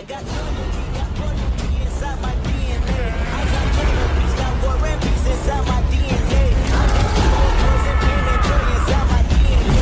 I got loyalty, got royalty inside my DNA. I got love, peace, got war and peace inside my DNA. I got poison, pain, and joy inside my DNA.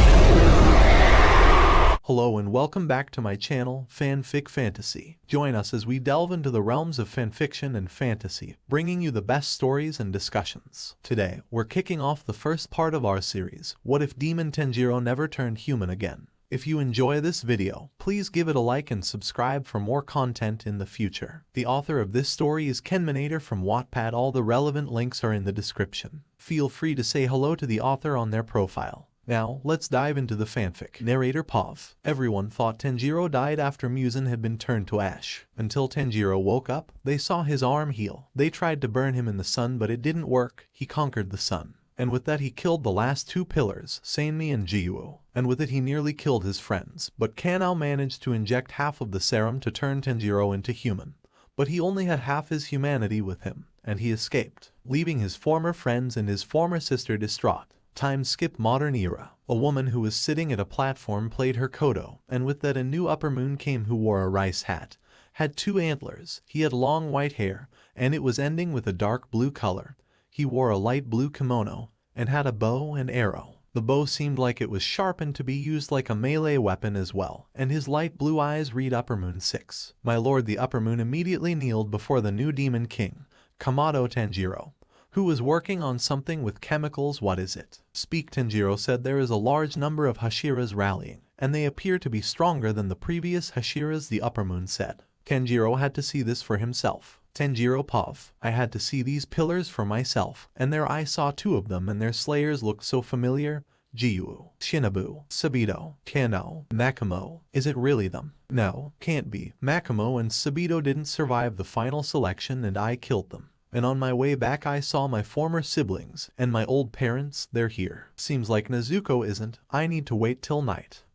Hello and welcome back to my channel, Fanfic Fantasy. Join us as we delve into the realms of fanfiction and fantasy, bringing you the best stories and discussions. Today, we're kicking off the first part of our series, What If Demon Tanjiro Never Turned Human Again? If you enjoy this video, please give it a like and subscribe for more content in the future. The author of this story is Kenmanator from Wattpad. All the relevant links are in the description. Feel free to say hello to the author on their profile. Now, let's dive into the fanfic. Narrator Pav. Everyone thought Tanjiro died after Muzan had been turned to ash. Until Tanjiro woke up, they saw his arm heal. They tried to burn him in the sun, but it didn't work. He conquered the sun. And with that he killed the last two pillars, Sanmi and Jiwoo. And with it he nearly killed his friends, but Kanao managed to inject half of the serum to turn Tanjiro into human. But he only had half his humanity with him, and he escaped, leaving his former friends and his former sister distraught. Time skip modern era. A woman who was sitting at a platform played her kodo, and with that a new upper moon came who wore a rice hat, had two antlers, he had long white hair, and it was ending with a dark blue color. He wore a light blue kimono, and had a bow and arrow. The bow seemed like it was sharpened to be used like a melee weapon as well, and his light blue eyes read Upper Moon 6. My lord the Upper Moon immediately kneeled before the new demon king, Kamado Tanjiro, who was working on something with chemicals. What is it? Speak. Tanjiro said there is a large number of hashiras rallying, and they appear to be stronger than the previous hashiras, the Upper Moon said. Tanjiro had to see this for himself. Tanjiro Pav. I had to see these pillars for myself, and there I saw two of them and their slayers looked so familiar. Jiwoo, Shinobu, Sabito, Kanao, Makimo. Is it really them? No, can't be. Makimo and Sabito didn't survive the final selection and I killed them. And on my way back I saw my former siblings, and my old parents. They're here. Seems like Nezuko isn't. I need to wait till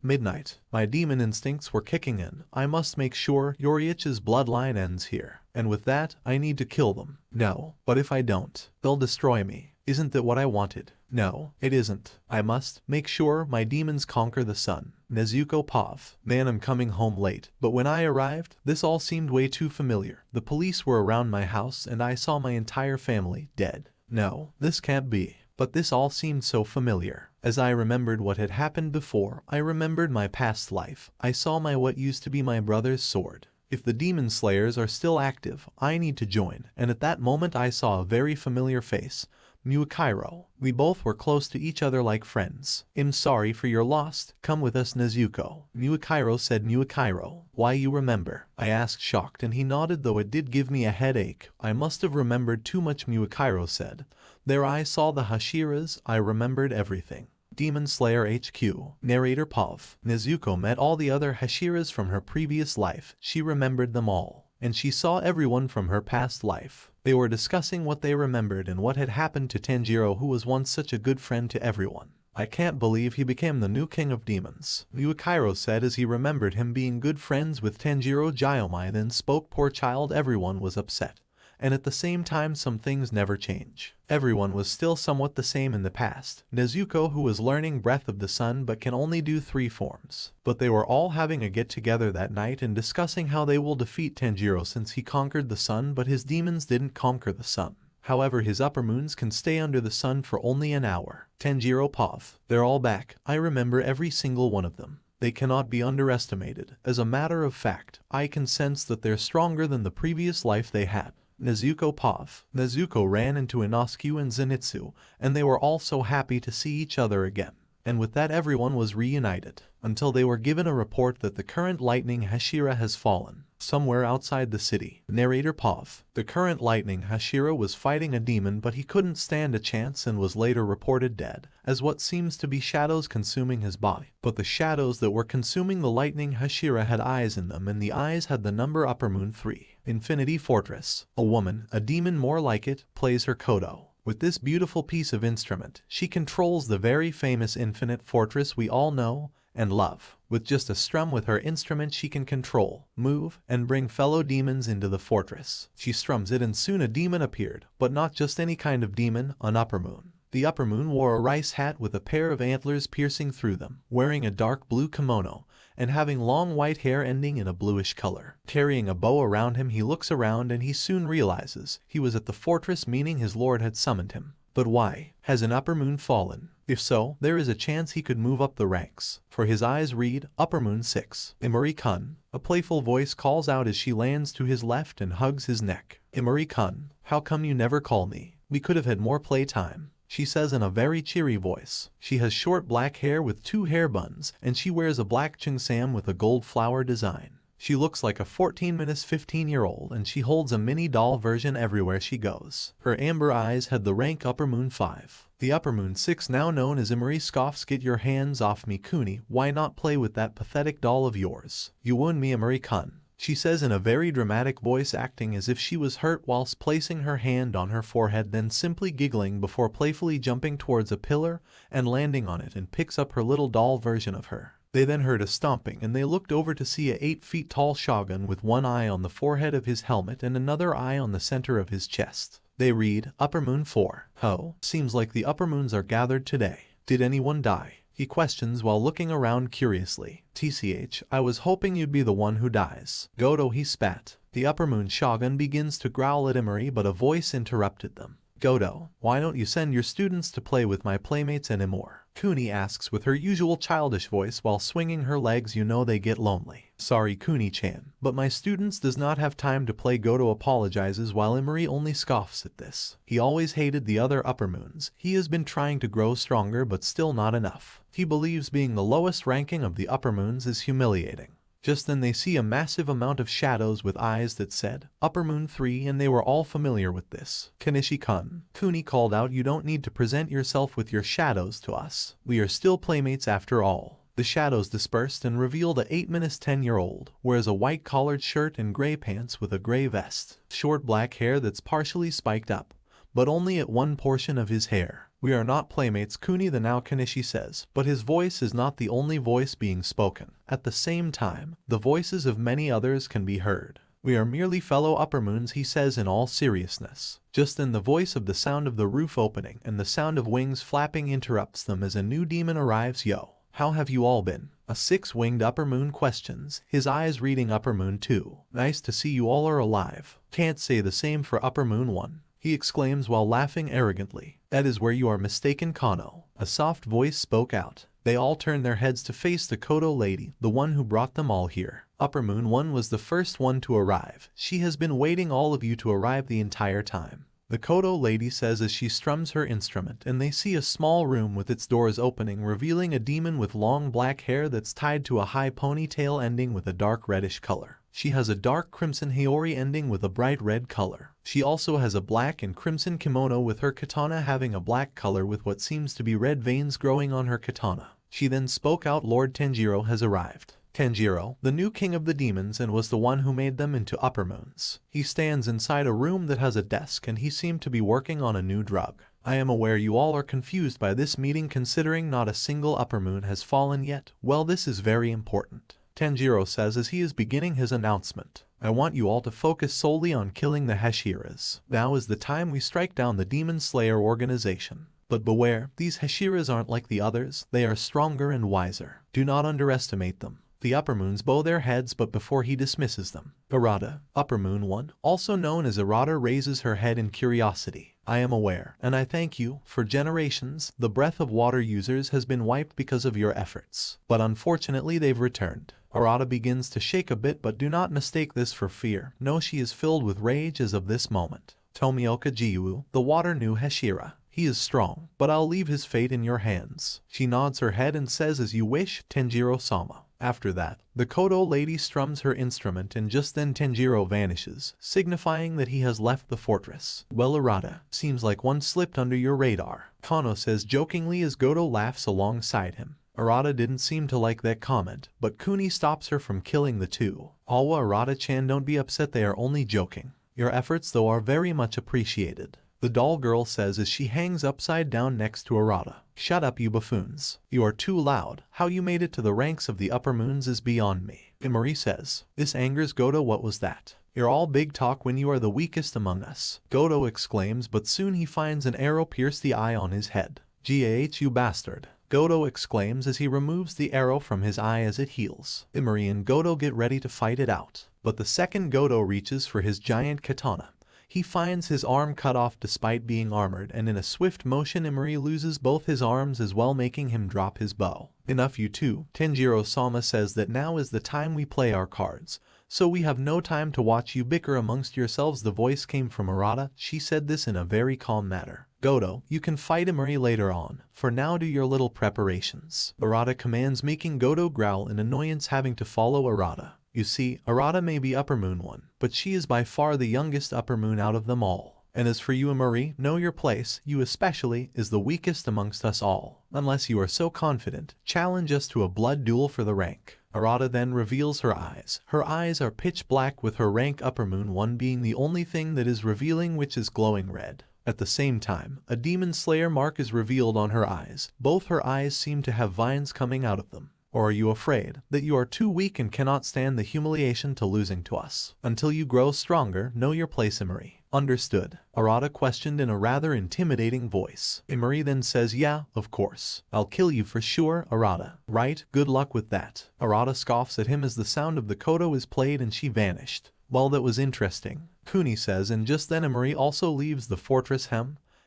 midnight. My demon instincts were kicking in. I must make sure Yoriichi's bloodline ends here. And with that, I need to kill them. No, but if I don't, they'll destroy me. Isn't that what I wanted? No, it isn't. I must make sure my demons conquer the sun. Nezuko Pav. Man, I'm coming home late. But when I arrived, this all seemed way too familiar. The police were around my house and I saw my entire family dead. No, this can't be. But this all seemed so familiar. As I remembered what had happened before, I remembered my past life. I saw what used to be my brother's sword. If the demon slayers are still active, I need to join. And at that moment I saw a very familiar face. Muakairo. We both were close to each other like friends. I'm sorry for your loss. Come with us, Nezuko. Muakairo said. Muakairo. Why, you remember? I asked, shocked, and he nodded, though it did give me a headache. I must have remembered too much, Muakairo said. There I saw the hashiras. I remembered everything. Demon Slayer HQ. Narrator Pav. Nezuko met all the other hashiras from her previous life. She remembered them all. And she saw everyone from her past life. They were discussing what they remembered and what had happened to Tanjiro, who was once such a good friend to everyone. I can't believe he became the new king of demons, Muakairo said as he remembered him being good friends with Tanjiro. Jiomai then spoke. Poor child. Everyone was upset. And at the same time some things never change. Everyone was still somewhat the same in the past. Nezuko, who was learning Breath of the Sun but can only do 3 forms. But they were all having a get-together that night and discussing how they will defeat Tanjiro since he conquered the sun, but his demons didn't conquer the sun. However, his upper moons can stay under the sun for only an hour. Tanjiro Pav. They're all back. I remember every single one of them. They cannot be underestimated. As a matter of fact, I can sense that they're stronger than the previous life they had. Nezuko Pav. Nezuko ran into Inoskue and Zenitsu, and they were all so happy to see each other again. And with that everyone was reunited, until they were given a report that the current lightning Hashira has fallen, somewhere outside the city. Narrator Pav. The current lightning Hashira was fighting a demon, but he couldn't stand a chance and was later reported dead, as what seems to be shadows consuming his body. But the shadows that were consuming the lightning Hashira had eyes in them, and the eyes had the number Upper Moon 3. Infinity Fortress. A woman, a demon more like it, plays her kodo. With this beautiful piece of instrument, she controls the very famous Infinite Fortress we all know and love. With just a strum with her instrument she can control, move, and bring fellow demons into the fortress. She strums it and soon a demon appeared, but not just any kind of demon, an Upper Moon. The Upper Moon wore a rice hat with a pair of antlers piercing through them, wearing a dark blue kimono, and having long white hair ending in a bluish color. Carrying a bow around him, he looks around and he soon realizes he was at the fortress, meaning his lord had summoned him. But why? Has an upper moon fallen? If so, there is a chance he could move up the ranks. For his eyes read, Upper Moon 6. Imari-kun. A playful voice calls out as she lands to his left and hugs his neck. Imari-kun, how come you never call me? We could have had more playtime, she says in a very cheery voice. She has short black hair with 2 hair buns, and she wears a black cheongsam with a gold flower design. She looks like a 15-year-old, and she holds a mini doll version everywhere she goes. Her amber eyes had the rank Upper Moon 5. The Upper Moon 6, now known as Imari, scoffs, "Get your hands off me, Kuni. Why not play with that pathetic doll of yours? You wound me, Imari-kun," she says in a very dramatic voice, acting as if she was hurt whilst placing her hand on her forehead, then simply giggling before playfully jumping towards a pillar and landing on it, and picks up her little doll version of her. They then heard a stomping, and they looked over to see a 8-feet-tall shogun with one eye on the forehead of his helmet and another eye on the center of his chest. They read, Upper Moon 4. "Oh, seems like the upper moons are gathered today. Did anyone die?" he questions while looking around curiously. "TCH, I was hoping you'd be the one who dies." "Goto," he spat. The Upper Moon shogun begins to growl at Imari, but a voice interrupted them. "Goto, why don't you send your students to play with my playmates anymore?" Kuni asks with her usual childish voice while swinging her legs. "You know they get lonely." "Sorry, Kuni-chan, but my students does not have time to play." Goto apologizes while Imari only scoffs at this. He always hated the other upper moons. He has been trying to grow stronger, but still not enough. He believes being the lowest ranking of the upper moons is humiliating. Just then they see a massive amount of shadows with eyes that said, Upper Moon 3, and they were all familiar with this. "Kenishi-kun," Kuni called out, "you don't need to present yourself with your shadows to us. We are still playmates after all." The shadows dispersed and revealed a 8-10-year-old, wears a white collared shirt and gray pants with a gray vest. Short black hair that's partially spiked up, but only at one portion of his hair. "We are not playmates," Kuni the now Kenishi says, but his voice is not the only voice being spoken. At the same time, the voices of many others can be heard. "We are merely fellow upper moons," he says in all seriousness. Just then the voice of the sound of the roof opening and the sound of wings flapping interrupts them as a new demon arrives. "Yo, how have you all been?" A 6-winged upper moon questions, his eyes reading Upper Moon 2. "Nice to see you all are alive." "Can't say the same for Upper Moon 1. He exclaims while laughing arrogantly. "That is where you are mistaken, Kano." A soft voice spoke out. They all turned their heads to face the Kodo lady, the one who brought them all here. Upper Moon 1 was the first one to arrive. "She has been waiting all of you to arrive the entire time," the Kodo lady says as she strums her instrument, and they see a small room with its doors opening, revealing a demon with long black hair that's tied to a high ponytail ending with a dark reddish color. She has a dark crimson haori ending with a bright red color. She also has a black and crimson kimono with her katana having a black color with what seems to be red veins growing on her katana. She then spoke out, "Lord Tanjiro has arrived." Tanjiro, the new king of the demons, and was the one who made them into upper moons. He stands inside a room that has a desk, and he seemed to be working on a new drug. "I am aware you all are confused by this meeting, considering not a single upper moon has fallen yet. Well, this is very important," Tanjiro says as he is beginning his announcement. "I want you all to focus solely on killing the hashiras. Now is the time we strike down the Demon Slayer organization. But beware, these hashiras aren't like the others. They are stronger and wiser. Do not underestimate them." The upper moons bow their heads, but before he dismisses them, Arata, Upper Moon 1, also known as Arata, raises her head in curiosity. "I am aware, and I thank you. For generations, the Breath of Water users has been wiped because of your efforts. But unfortunately they've returned." Arata begins to shake a bit, but do not mistake this for fear. No, she is filled with rage as of this moment. "Tomioka Jiu, the water new Hashira. He is strong, but I'll leave his fate in your hands." She nods her head and says, "As you wish, Tanjiro-sama." After that, the Kodo lady strums her instrument, and just then Tanjiro vanishes, signifying that he has left the fortress. "Well, Arata, seems like one slipped under your radar," Kano says jokingly as Goto laughs alongside him. Arata didn't seem to like that comment, but Kuni stops her from killing the two. "Alwa, Arata-chan, don't be upset, they are only joking. Your efforts though are very much appreciated," the doll girl says as she hangs upside down next to Arata. "Shut up, you buffoons. You are too loud. How you made it to the ranks of the upper moons is beyond me," Imari says. This angers Goto. "What was that? You're all big talk when you are the weakest among us," Goto exclaims, but soon he finds an arrow pierce the eye on his head. "Gah, you bastard." Godo exclaims as he removes the arrow from his eye as it heals. Imari and Godo get ready to fight it out, but the second Godo reaches for his giant katana, he finds his arm cut off despite being armored, and in a swift motion Imari loses both his arms as well, making him drop his bow. Enough you two. Tanjiro-sama says that now is the time we play our cards, so we have no time to watch you bicker amongst yourselves. The voice came from Arata. She said this in a very calm manner. Godo, you can fight Imari later on. For now do your little preparations. Arata commands, making Godo growl in annoyance having to follow Arata. You see, Arata may be Upper Moon 1, but she is by far the youngest Upper Moon out of them all. And as for you Imari, know your place. You especially is the weakest amongst us all. Unless you are so confident, challenge us to a blood duel for the rank. Arata then reveals her eyes. Her eyes are pitch black, with her rank Upper Moon 1 being the only thing that is revealing, which is glowing red. At the same time, a Demon Slayer mark is revealed on her eyes. Both her eyes seem to have vines coming out of them. Or are you afraid that you are too weak and cannot stand the humiliation to losing to us? Until you grow stronger, know your place Imari. Understood? Arata questioned in a rather intimidating voice. Imari then says, yeah, of course. I'll kill you for sure, Arata. Right? Good luck with that. Arata scoffs at him as the sound of the koto is played and she vanished. Well, that was interesting, Kuni says, and just then Imari also leaves the fortress.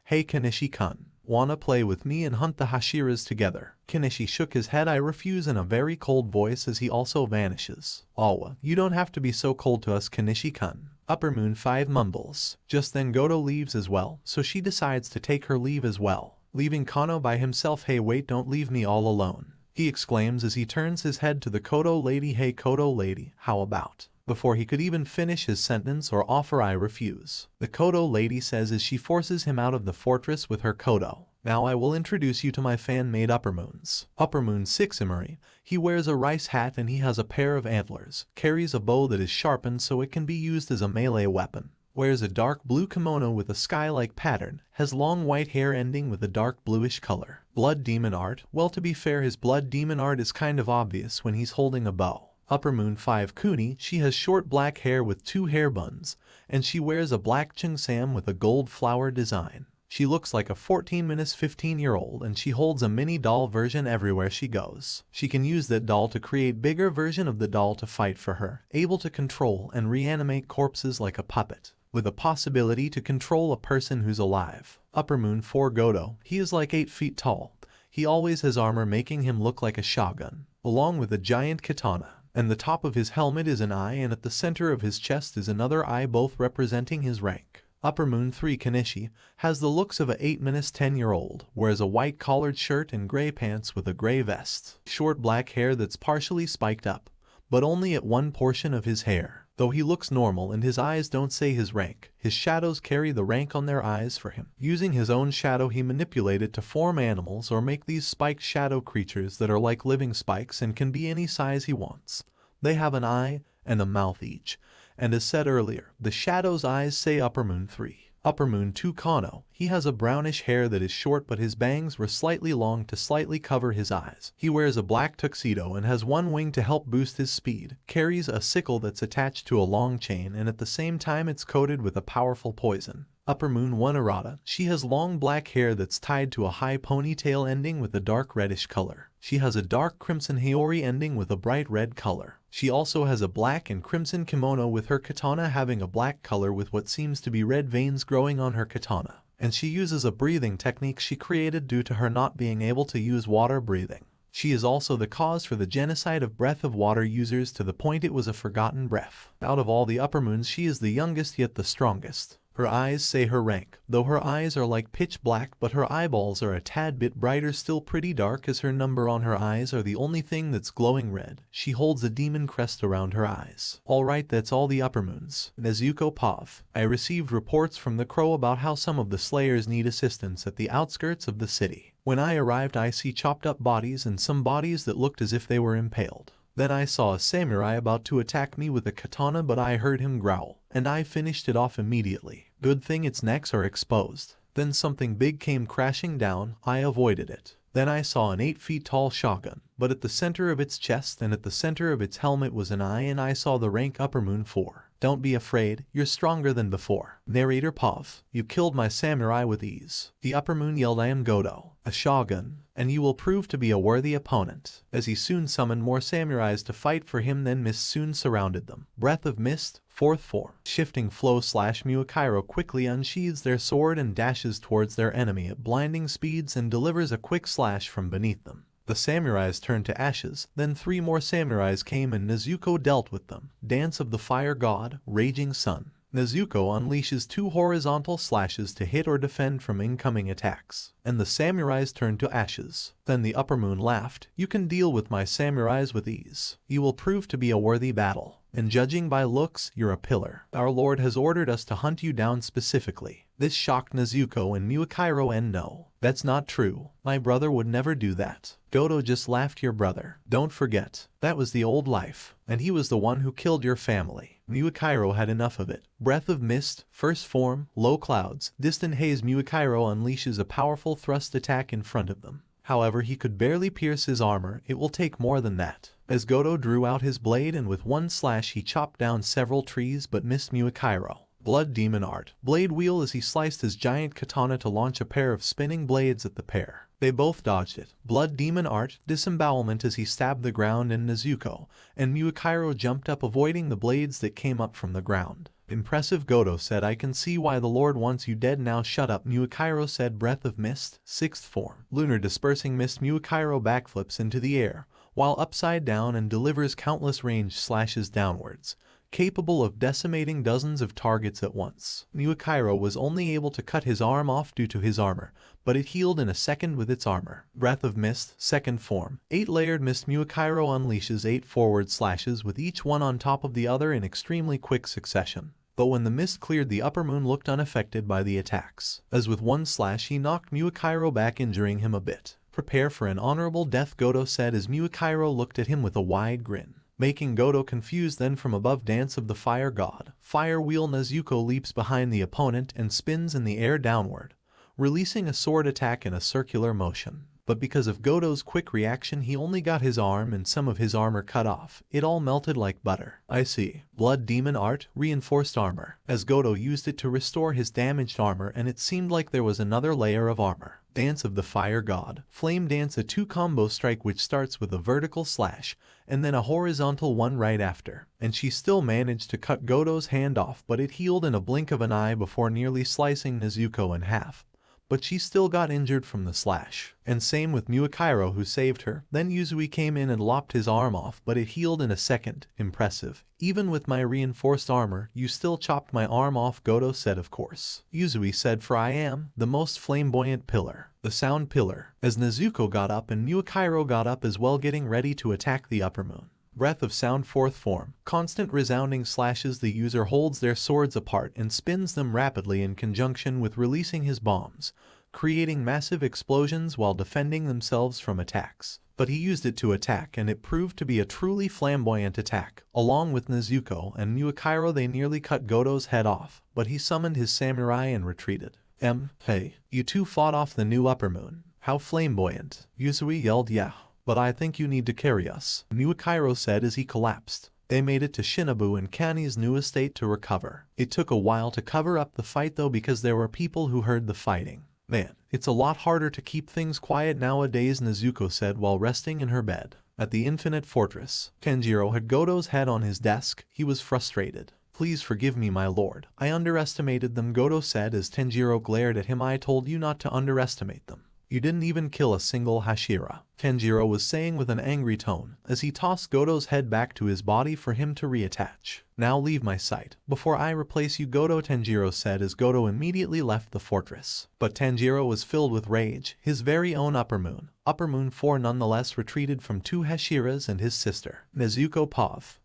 Hey Kenishi-kun. Wanna play with me and hunt the hashiras together? Kenishi shook his head. I refuse, in a very cold voice as he also vanishes. Awa, you don't have to be so cold to us Kenishi-kun. Upper Moon 5 mumbles. Just then Godo leaves as well, so she decides to take her leave as well, leaving Kano by himself. Hey wait, don't leave me all alone, he exclaims as he turns his head to the Kodo lady. Hey Kodo lady, how about? Before he could even finish his sentence or offer I refuse, the Kodo lady says as she forces him out of the fortress with her kodo. Now I will introduce you to my fan-made Upper Moons. Upper Moon 6 Imari. He wears a rice hat and he has a pair of antlers, carries a bow that is sharpened so it can be used as a melee weapon, wears a dark blue kimono with a sky-like pattern, has long white hair ending with a dark bluish color. Blood demon art. Well, to be fair, his blood demon art is kind of obvious when he's holding a bow. Upper Moon 5 Kuni. She has short black hair with 2 hair buns, and she wears a black cheongsam with a gold flower design. She looks like a 14-15-year-old, and she holds a mini doll version everywhere she goes. She can use that doll to create bigger version of the doll to fight for her, able to control and reanimate corpses like a puppet, with a possibility to control a person who's alive. Upper Moon 4 Godo. He is like 8 feet tall. He always has armor making him look like a shogun, along with a giant katana. And the top of his helmet is an eye, and at the center of his chest is another eye, both representing his rank. Upper Moon 3 Kenishi has the looks of a 8-10-year-old, wears a white collared shirt and gray pants with a gray vest. Short black hair that's partially spiked up, but only at one portion of his hair. Though he looks normal and his eyes don't say his rank, his shadows carry the rank on their eyes for him. Using his own shadow he manipulated to form animals or make these spiked shadow creatures that are like living spikes and can be any size he wants. They have an eye and a mouth each, and as said earlier, the shadow's eyes say Upper Moon 3. Upper Moon 2 Kano. He has a brownish hair that is short, but his bangs were slightly long to slightly cover his eyes. He wears a black tuxedo and has one wing to help boost his speed, carries a sickle that's attached to a long chain, and at the same time it's coated with a powerful poison. Upper Moon 1 Arata. She has long black hair that's tied to a high ponytail ending with a dark reddish color. She has a dark crimson haori ending with a bright red color. She also has a black and crimson kimono, with her katana having a black color with what seems to be red veins growing on her katana. And she uses a breathing technique she created due to her not being able to use water breathing. She is also the cause for the genocide of breath of water users, to the point it was a forgotten breath. Out of all the Upper Moons she is the youngest yet the strongest. Her eyes say her rank, though her eyes are like pitch black, but her eyeballs are a tad bit brighter, still pretty dark, as her number on her eyes are the only thing that's glowing red. She holds a demon crest around her eyes. Alright, that's all the Upper Moons. Nezuko Pav. I received reports from the Crow about how some of the Slayers need assistance at the outskirts of the city. When I arrived I see chopped up bodies and some bodies that looked as if they were impaled. Then I saw a samurai about to attack me with a katana, but I heard him growl, and I finished it off immediately. Good thing its necks are exposed. Then something big came crashing down. I avoided it. Then I saw an 8 feet tall shogun, but at the center of its chest and at the center of its helmet was an eye, and I saw the rank Upper Moon 4. Don't be afraid, you're stronger than before. Narrator Pav. You killed my samurai with ease. The Upper Moon yelled, I am Godo, a shogun, and you will prove to be a worthy opponent. As he soon summoned more samurais to fight for him, then mist soon surrounded them. Breath of Mist, 4th form. Shifting flow / Muakairo quickly unsheathes their sword and dashes towards their enemy at blinding speeds and delivers a quick slash from beneath them. The samurais turned to ashes, then 3 more samurais came and Nezuko dealt with them. Dance of the Fire God, Raging Sun. Nezuko unleashes 2 horizontal slashes to hit or defend from incoming attacks, and the samurais turned to ashes. Then the Upper Moon laughed, "You can deal with my samurais with ease. You will prove to be a worthy battle, and judging by looks, you're a pillar. Our lord has ordered us to hunt you down specifically." This shocked Nezuko and Muakairo, and no, that's not true. My brother would never do that. Goto just laughed. Your brother. Don't forget, that was the old life, and he was the one who killed your family. Muakairo had enough of it. Breath of Mist, 1st form, Low Clouds, Distant Haze. Muakairo unleashes a powerful thrust attack in front of them. However, he could barely pierce his armor. It will take more than that. As Goto drew out his blade and with one slash he chopped down several trees but missed Muakairo. Blood Demon Art. Blade Wheel as he sliced his giant katana to launch a pair of spinning blades at the pair. They both dodged it. Blood Demon Art. Disembowelment as he stabbed the ground and Nezuko, and Muakairo jumped up avoiding the blades that came up from the ground. Impressive. Goto said, "I can see why the Lord wants you dead now. Shut up." Muakairo said. Breath of Mist, 6th form. Lunar Dispersing Mist. Muakairo backflips into the air, while upside down and delivers countless ranged slashes downwards, capable of decimating dozens of targets at once. Muakairo was only able to cut his arm off due to his armor, but it healed in a second with its armor. Breath of Mist, 2nd form. 8-layered mist. Muakairo unleashes 8 forward slashes with each one on top of the other in extremely quick succession. But when the mist cleared, the Upper Moon looked unaffected by the attacks, as with one slash he knocked Muakairo back, injuring him a bit. "Prepare for an honorable death," Goto said as Muakairo looked at him with a wide grin, making Goto confused. Then from above, Dance of the Fire God, Fire Wheel. Nezuko leaps behind the opponent and spins in the air downward, releasing a sword attack in a circular motion. But because of Goto's quick reaction, he only got his arm and some of his armor cut off. It all melted like butter. "I see." Blood Demon Art, Reinforced Armor, as Goto used it to restore his damaged armor, and it seemed like there was another layer of armor. Dance of the Fire God, Flame Dance. A 2-combo strike which starts with a vertical slash and then a horizontal one right after, and she still managed to cut Goto's hand off, but it healed in a blink of an eye before nearly slicing Nezuko in half. But she still got injured from the slash. And same with Muakairo, who saved her. Then Uzui came in and lopped his arm off, but it healed in a second. Impressive. "Even with my reinforced armor, you still chopped my arm off," Goto said. "Of course," Uzui said, "for I am the most flamboyant pillar, the Sound Pillar." As Nezuko got up and Muakairo got up as well, getting ready to attack the Upper Moon. Breath of Sound, 4th form. Constant resounding slashes. The user holds their swords apart and spins them rapidly in conjunction with releasing his bombs, creating massive explosions while defending themselves from attacks. But he used it to attack, and it proved to be a truly flamboyant attack. Along with Nezuko and Muakairo, they nearly cut Goto's head off, but he summoned his samurai and retreated. Hey, you two fought off the new Upper Moon. How flamboyant." Uzui yelled. "Yeah, but I think you need to carry us," Muakairo said as he collapsed. They made it to Shinobu and Kani's new estate to recover. It took a while to cover up the fight though, because there were people who heard the fighting. "Man, it's a lot harder to keep things quiet nowadays," Nezuko said while resting in her bed. At the Infinite Fortress, Tanjiro had Goto's head on his desk. He was frustrated. "Please forgive me, my lord. I underestimated them," Goto said as Tanjiro glared at him. "I told you not to underestimate them. You didn't even kill a single Hashira," Tanjiro was saying with an angry tone, as he tossed Goto's head back to his body for him to reattach. "Now leave my sight before I replace you, Goto," Tanjiro said as Goto immediately left the fortress. But Tanjiro was filled with rage. His very own Upper Moon 4 nonetheless retreated from 2 Hashiras and his sister, Nezuko.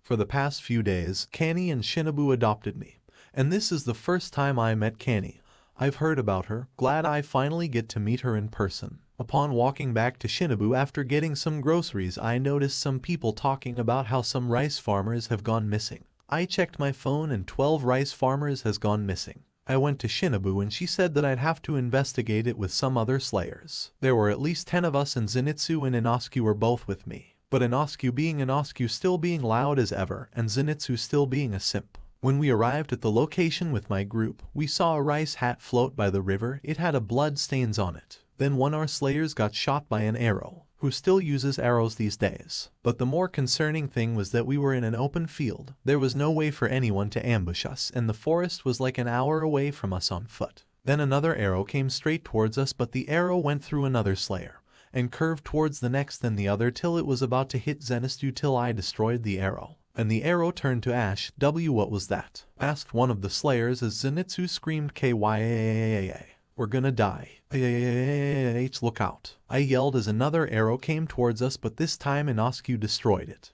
"For the past few days, Kani and Shinobu adopted me, and this is the first time I met Kani. I've heard about her, glad I finally get to meet her in person." Upon walking back to Shinobu after getting some groceries, I noticed some people talking about how some rice farmers have gone missing. I checked my phone and 12 rice farmers has gone missing. I went to Shinobu and she said that I'd have to investigate it with some other slayers. There were at least 10 of us, and Zenitsu and Inoskue were both with me. But Inoskue being Inoskue, still being loud as ever, and Zenitsu still being a simp. When we arrived at the location with my group, we saw a rice hat float by the river. It had a blood stains on it. Then one of our slayers got shot by an arrow, who still uses arrows these days. But the more concerning thing was that we were in an open field. There was no way for anyone to ambush us, and the forest was like an hour away from us on foot. Then another arrow came straight towards us, but the arrow went through another slayer and curved towards the next, then the other, till it was about to hit Zenitsu, till I destroyed the arrow. And the arrow turned to ash. What was that? Asked one of the slayers as Zenitsu screamed, "Kyaa! We're gonna die. Look out." I yelled as another arrow came towards us, but this time Inoskue destroyed it.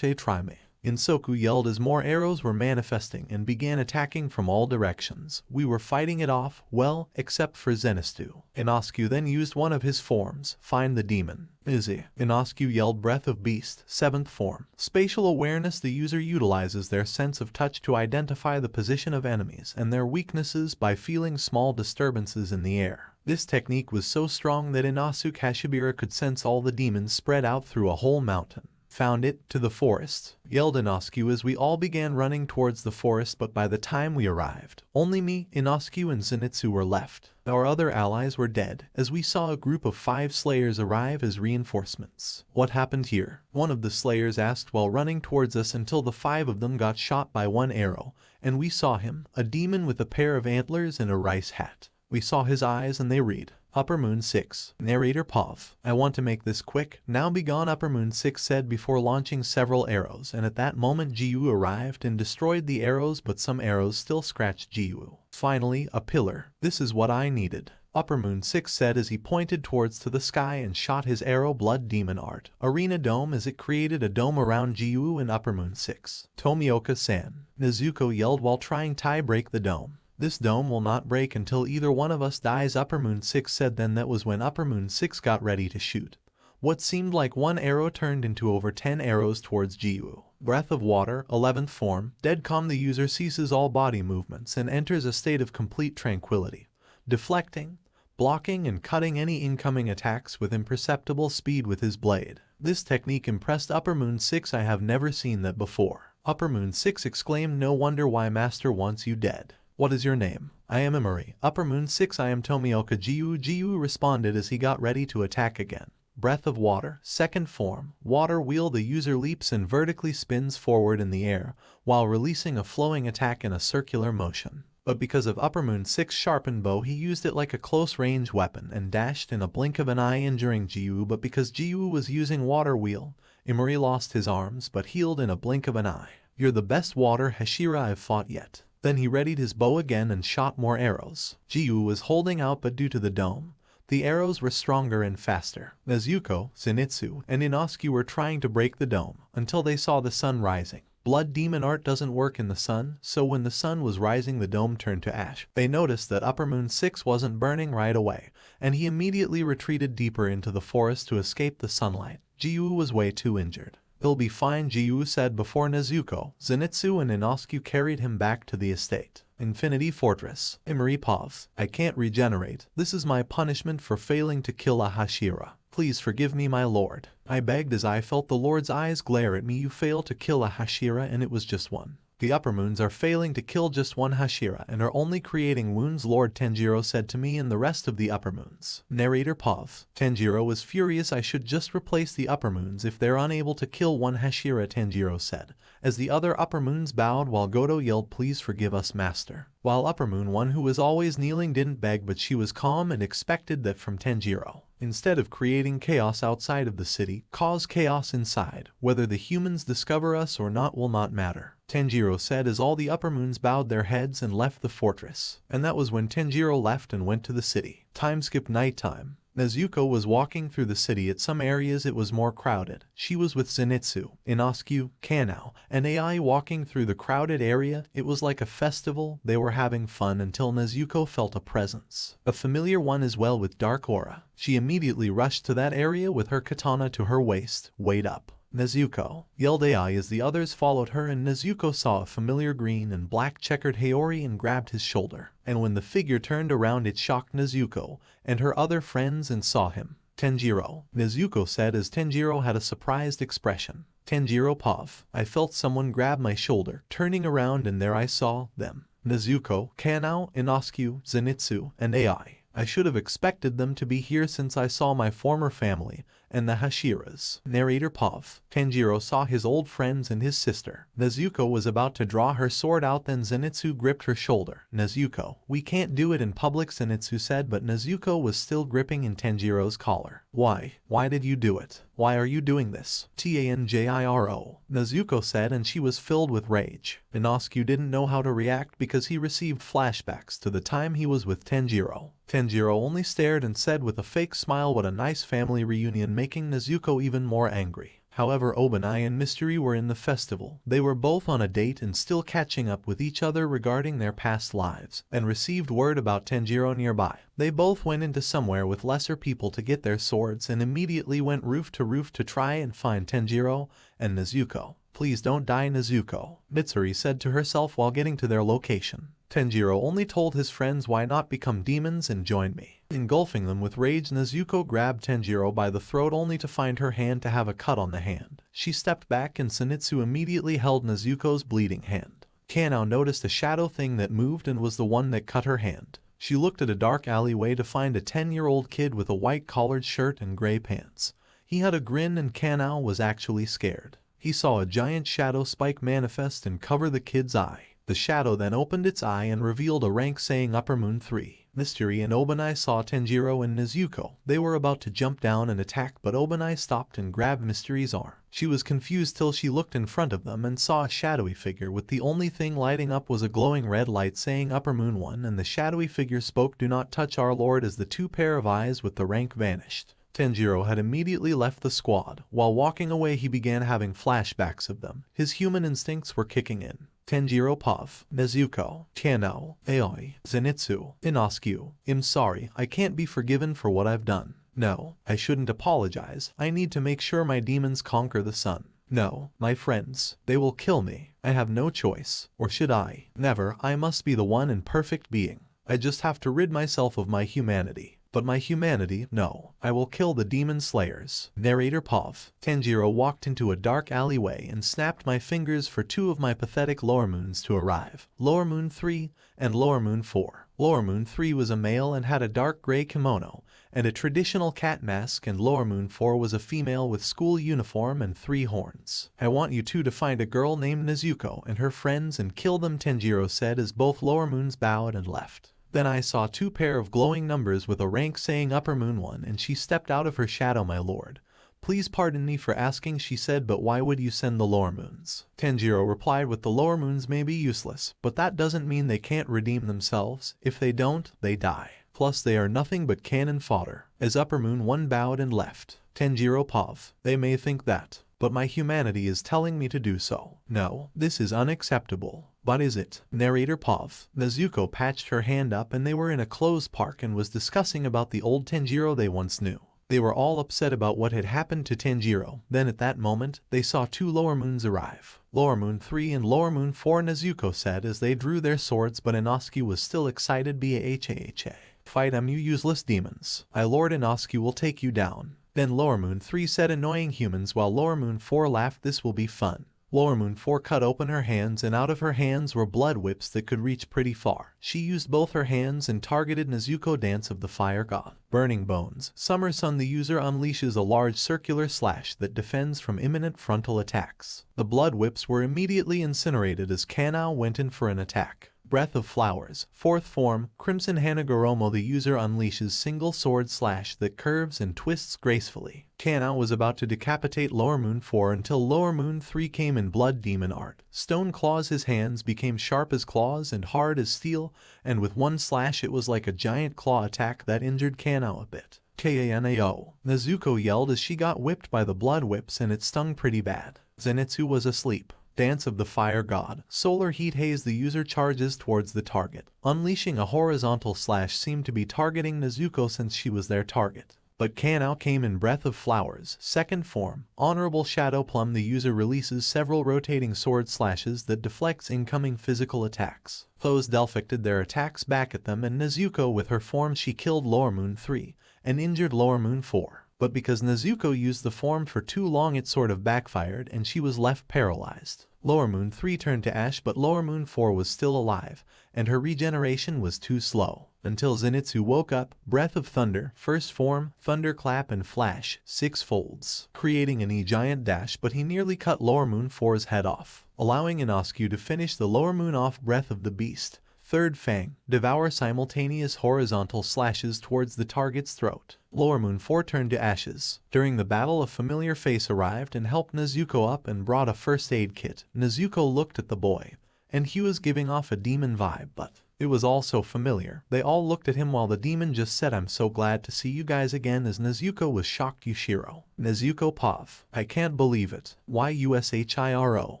Try me. Insoku yelled as more arrows were manifesting and began attacking from all directions. We were fighting it off, well, except for Zenitsu. Inoskue then used one of his forms, Find the Demon. Izzy. Inoskue yelled Breath of Beast, 7th form. Spatial awareness. The user utilizes their sense of touch to identify the position of enemies and their weaknesses by feeling small disturbances in the air. This technique was so strong that Inosuke Hashira could sense all the demons spread out through a whole mountain. Found it, to the forest, yelled Inoskue as we all began running towards the forest, but by the time we arrived, only me, Inoskue, and Zenitsu were left. Our other allies were dead, as we saw a group of 5 slayers arrive as reinforcements. What happened here? One of the slayers asked while running towards us, until the 5 of them got shot by one arrow, and we saw him, a demon with a pair of antlers and a rice hat. We saw his eyes and they read, Upper Moon 6. Narrator Pav. I want to make this quick. Now be gone, Upper Moon 6 said before launching several arrows, and at that moment Jiu arrived and destroyed the arrows, but some arrows still scratched Jiu. Finally, a pillar. This is what I needed. Upper Moon 6 said as he pointed towards to the sky and shot his arrow. Blood Demon Art. Arena Dome, as it created a dome around Jiu and Upper Moon 6. Tomioka-san. Nezuko yelled while trying to break the dome. This dome will not break until either one of us dies, Upper Moon 6 said. Then that was when Upper Moon 6 got ready to shoot. What seemed like one arrow turned into over 10 arrows towards Jiu. Breath of Water, 11th form. Dead calm. The user ceases all body movements and enters a state of complete tranquility, deflecting, blocking and cutting any incoming attacks with imperceptible speed with his blade. This technique impressed Upper Moon 6. I have never seen that before. Upper Moon 6 exclaimed, no wonder why Master wants you dead. What is your name? I am Emery. Upper Moon 6. I am Tomioka. Jiu responded as he got ready to attack again. Breath of Water, 2nd form. Water Wheel. The user leaps and vertically spins forward in the air while releasing a flowing attack in a circular motion. But because of Upper Moon 6's sharpened bow, he used it like a close-range weapon and dashed in a blink of an eye, injuring Jiu. But because Jiu was using Water Wheel, Emery lost his arms but healed in a blink of an eye. You're the best water Hashira I've fought yet. Then he readied his bow again and shot more arrows. Jiu was holding out, but due to the dome, the arrows were stronger and faster. Nezuko, Zenitsu, and Inoskue were trying to break the dome until they saw the sun rising. Blood Demon Art doesn't work in the sun, so when the sun was rising the dome turned to ash. They noticed that Upper Moon 6 wasn't burning right away, and he immediately retreated deeper into the forest to escape the sunlight. Jiu was way too injured. He'll be fine, Jiu said before Nezuko, Zenitsu and Inoskue carried him back to the estate. Infinity Fortress. Emery Pav. I can't regenerate. This is my punishment for failing to kill a Hashira. Please forgive me, my lord. I begged as I felt the lord's eyes glare at me. You failed to kill a Hashira and it was just one. The Upper Moons are failing to kill just one Hashira and are only creating wounds, Lord Tanjiro said to me and the rest of the Upper Moons. Narrator Pav. Tanjiro was furious. I should just replace the Upper Moons if they're unable to kill one Hashira, Tanjiro said, as the other Upper Moons bowed while Goto yelled, please forgive us, master. While Upper Moon 1, who was always kneeling, didn't beg, but she was calm and expected that from Tanjiro. Instead of creating chaos outside of the city, cause chaos inside. Whether the humans discover us or not will not matter, Tanjiro said as all the Upper Moons bowed their heads and left the fortress. And that was when Tanjiro left and went to the city. Time skip nighttime. Nezuko was walking through the city. At some areas it was more crowded. She was with Zenitsu, Inoskue, Kanao, and AI walking through the crowded area. It was like a festival. They were having fun until Nezuko felt a presence. A familiar one as well with dark aura. She immediately rushed to that area with her katana to her waist. Wait up, Nezuko, yelled AI as the others followed her, and Nezuko saw a familiar green and black checkered Haori and grabbed his shoulder. And when the figure turned around it shocked Nezuko and her other friends and saw him. Tanjiro, Nezuko said as Tanjiro had a surprised expression. Tanjiro Pav. I felt someone grab my shoulder. Turning around and there I saw them. Nezuko, Kanao, Inoskue, Zenitsu, and AI. I should have expected them to be here since I saw my former family and the Hashiras. Narrator Pov. Tanjiro saw his old friends and his sister. Nezuko was about to draw her sword out, then Zenitsu gripped her shoulder. Nezuko, we can't do it in public, Zenitsu said, but Nezuko was still gripping in Tanjiro's collar. Why? Why did you do it? Why are you doing this? Tanjiro, Nezuko said, and she was filled with rage. Inoskue didn't know how to react because he received flashbacks to the time he was with Tanjiro. Tanjiro only stared and said with a fake smile, what a nice family reunion, making Nezuko even more angry. However, Obanai and Mystery were in the festival. They were both on a date and still catching up with each other regarding their past lives, and received word about Tanjiro nearby. They both went into somewhere with lesser people to get their swords and immediately went roof to try and find Tanjiro and Nezuko. Please don't die, Nezuko, Mitsuri said to herself while getting to their location. Tanjiro only told his friends, why not become demons and join me? Engulfing them with rage, Nezuko grabbed Tanjiro by the throat only to find her hand to have a cut on the hand. She stepped back and Zenitsu immediately held Nezuko's bleeding hand. Kanao noticed a shadow thing that moved and was the one that cut her hand. She looked at a dark alleyway to find a 10-year-old kid with a white collared shirt and gray pants. He had a grin and Kanao was actually scared. He saw a giant shadow spike manifest and cover the kid's eye. The shadow then opened its eye and revealed a rank saying Upper Moon 3. Mystery and Obanai saw Tanjiro and Nezuko. They were about to jump down and attack, but Obanai stopped and grabbed Mystery's arm. She was confused till she looked in front of them and saw a shadowy figure with the only thing lighting up was a glowing red light saying Upper Moon 1, and the shadowy figure spoke, do not touch our lord, as the two pair of eyes with the rank vanished. Tanjiro had immediately left the squad. While walking away, he began having flashbacks of them. His human instincts were kicking in. Tanjiro Pov, Nezuko, Kanao, Aoi, Zenitsu, Inoskue. I'm sorry, I can't be forgiven for what I've done. No, I shouldn't apologize. I need to make sure my demons conquer the sun. No, my friends, they will kill me. I have no choice. Or should I? Never, I must be the one and perfect being. I just have to rid myself of my humanity. But my humanity, no. I will kill the demon slayers. Narrator Pov. Tanjiro walked into a dark alleyway and snapped my fingers for two of my pathetic lower moons to arrive. Lower Moon 3 and Lower Moon 4. Lower Moon 3 was a male and had a dark gray kimono and a traditional cat mask, and Lower Moon 4 was a female with school uniform and 3 horns. I want you two to find a girl named Nezuko and her friends and kill them, Tanjiro said as both lower moons bowed and left. Then I saw 2 pair of glowing numbers with a rank saying Upper Moon 1, and she stepped out of her shadow. My lord, please pardon me for asking, she said, but why would you send the lower moons? Tanjiro replied with, the lower moons may be useless, but that doesn't mean they can't redeem themselves. If they don't, they die. Plus they are nothing but cannon fodder. As Upper Moon 1 bowed and left. Tanjiro Pov. They may think that, but my humanity is telling me to do so. No, this is unacceptable. But is it? Narrator Pov. Nezuko patched her hand up and they were in a closed park and was discussing about the old Tanjiro they once knew. They were all upset about what had happened to Tanjiro. Then at that moment, they saw 2 lower moons arrive. Lower Moon 3 and Lower Moon 4, Nezuko said as they drew their swords, but Inoskue was still excited. Baha. Fight you useless demons. I Lord Inoskue will take you down. Then Lower Moon 3 said, annoying humans, while Lower Moon 4 laughed, this will be fun. Lower Moon 4 cut open her hands and out of her hands were blood whips that could reach pretty far. She used both her hands and targeted Nezuko. Dance of the Fire God. Burning Bones. Summer Sun. The user unleashes a large circular slash that defends from imminent frontal attacks. The blood whips were immediately incinerated as Kanao went in for an attack. Breath of Flowers. 4th form, Crimson Hanagoromo. The user unleashes single sword slash that curves and twists gracefully. Kanao was about to decapitate Lower Moon 4 until Lower Moon 3 came in blood demon art. Stone Claws. His hands became sharp as claws and hard as steel, and with one slash it was like a giant claw attack that injured Kanao a bit. Kanao. Nezuko yelled as she got whipped by the blood whips and it stung pretty bad. Zenitsu was asleep. Dance of the Fire God. Solar Heat Haze. The user charges towards the target. Unleashing a horizontal slash seemed to be targeting Nezuko since she was their target. But Kanao came in Breath of Flowers. 2nd form, Honorable Shadow Plum. The user releases several rotating sword slashes that deflects incoming physical attacks. Foes deflected their attacks back at them, and Nezuko with her form she killed Lower Moon 3 and injured Lower Moon 4. But because Nezuko used the form for too long it sort of backfired and she was left paralyzed. Lower Moon 3 turned to ash but Lower Moon 4 was still alive, and her regeneration was too slow. Until Zenitsu woke up, Breath of Thunder, first form, Thunderclap and Flash, 6 folds, creating an E-giant dash but he nearly cut Lower Moon 4's head off, allowing Inoskue to finish the Lower Moon off. Breath of the Beast, Third Fang, devour simultaneous horizontal slashes towards the target's throat. Lower Moon 4 turned to ashes. During the battle a familiar face arrived and helped Nezuko up and brought a first aid kit. Nezuko looked at the boy, and he was giving off a demon vibe, but it was all so familiar. They all looked at him while the demon just said, "I'm so glad to see you guys again." As Nezuko was shocked. Yushiro. Nezuko Pov. I can't believe it. Yushiro.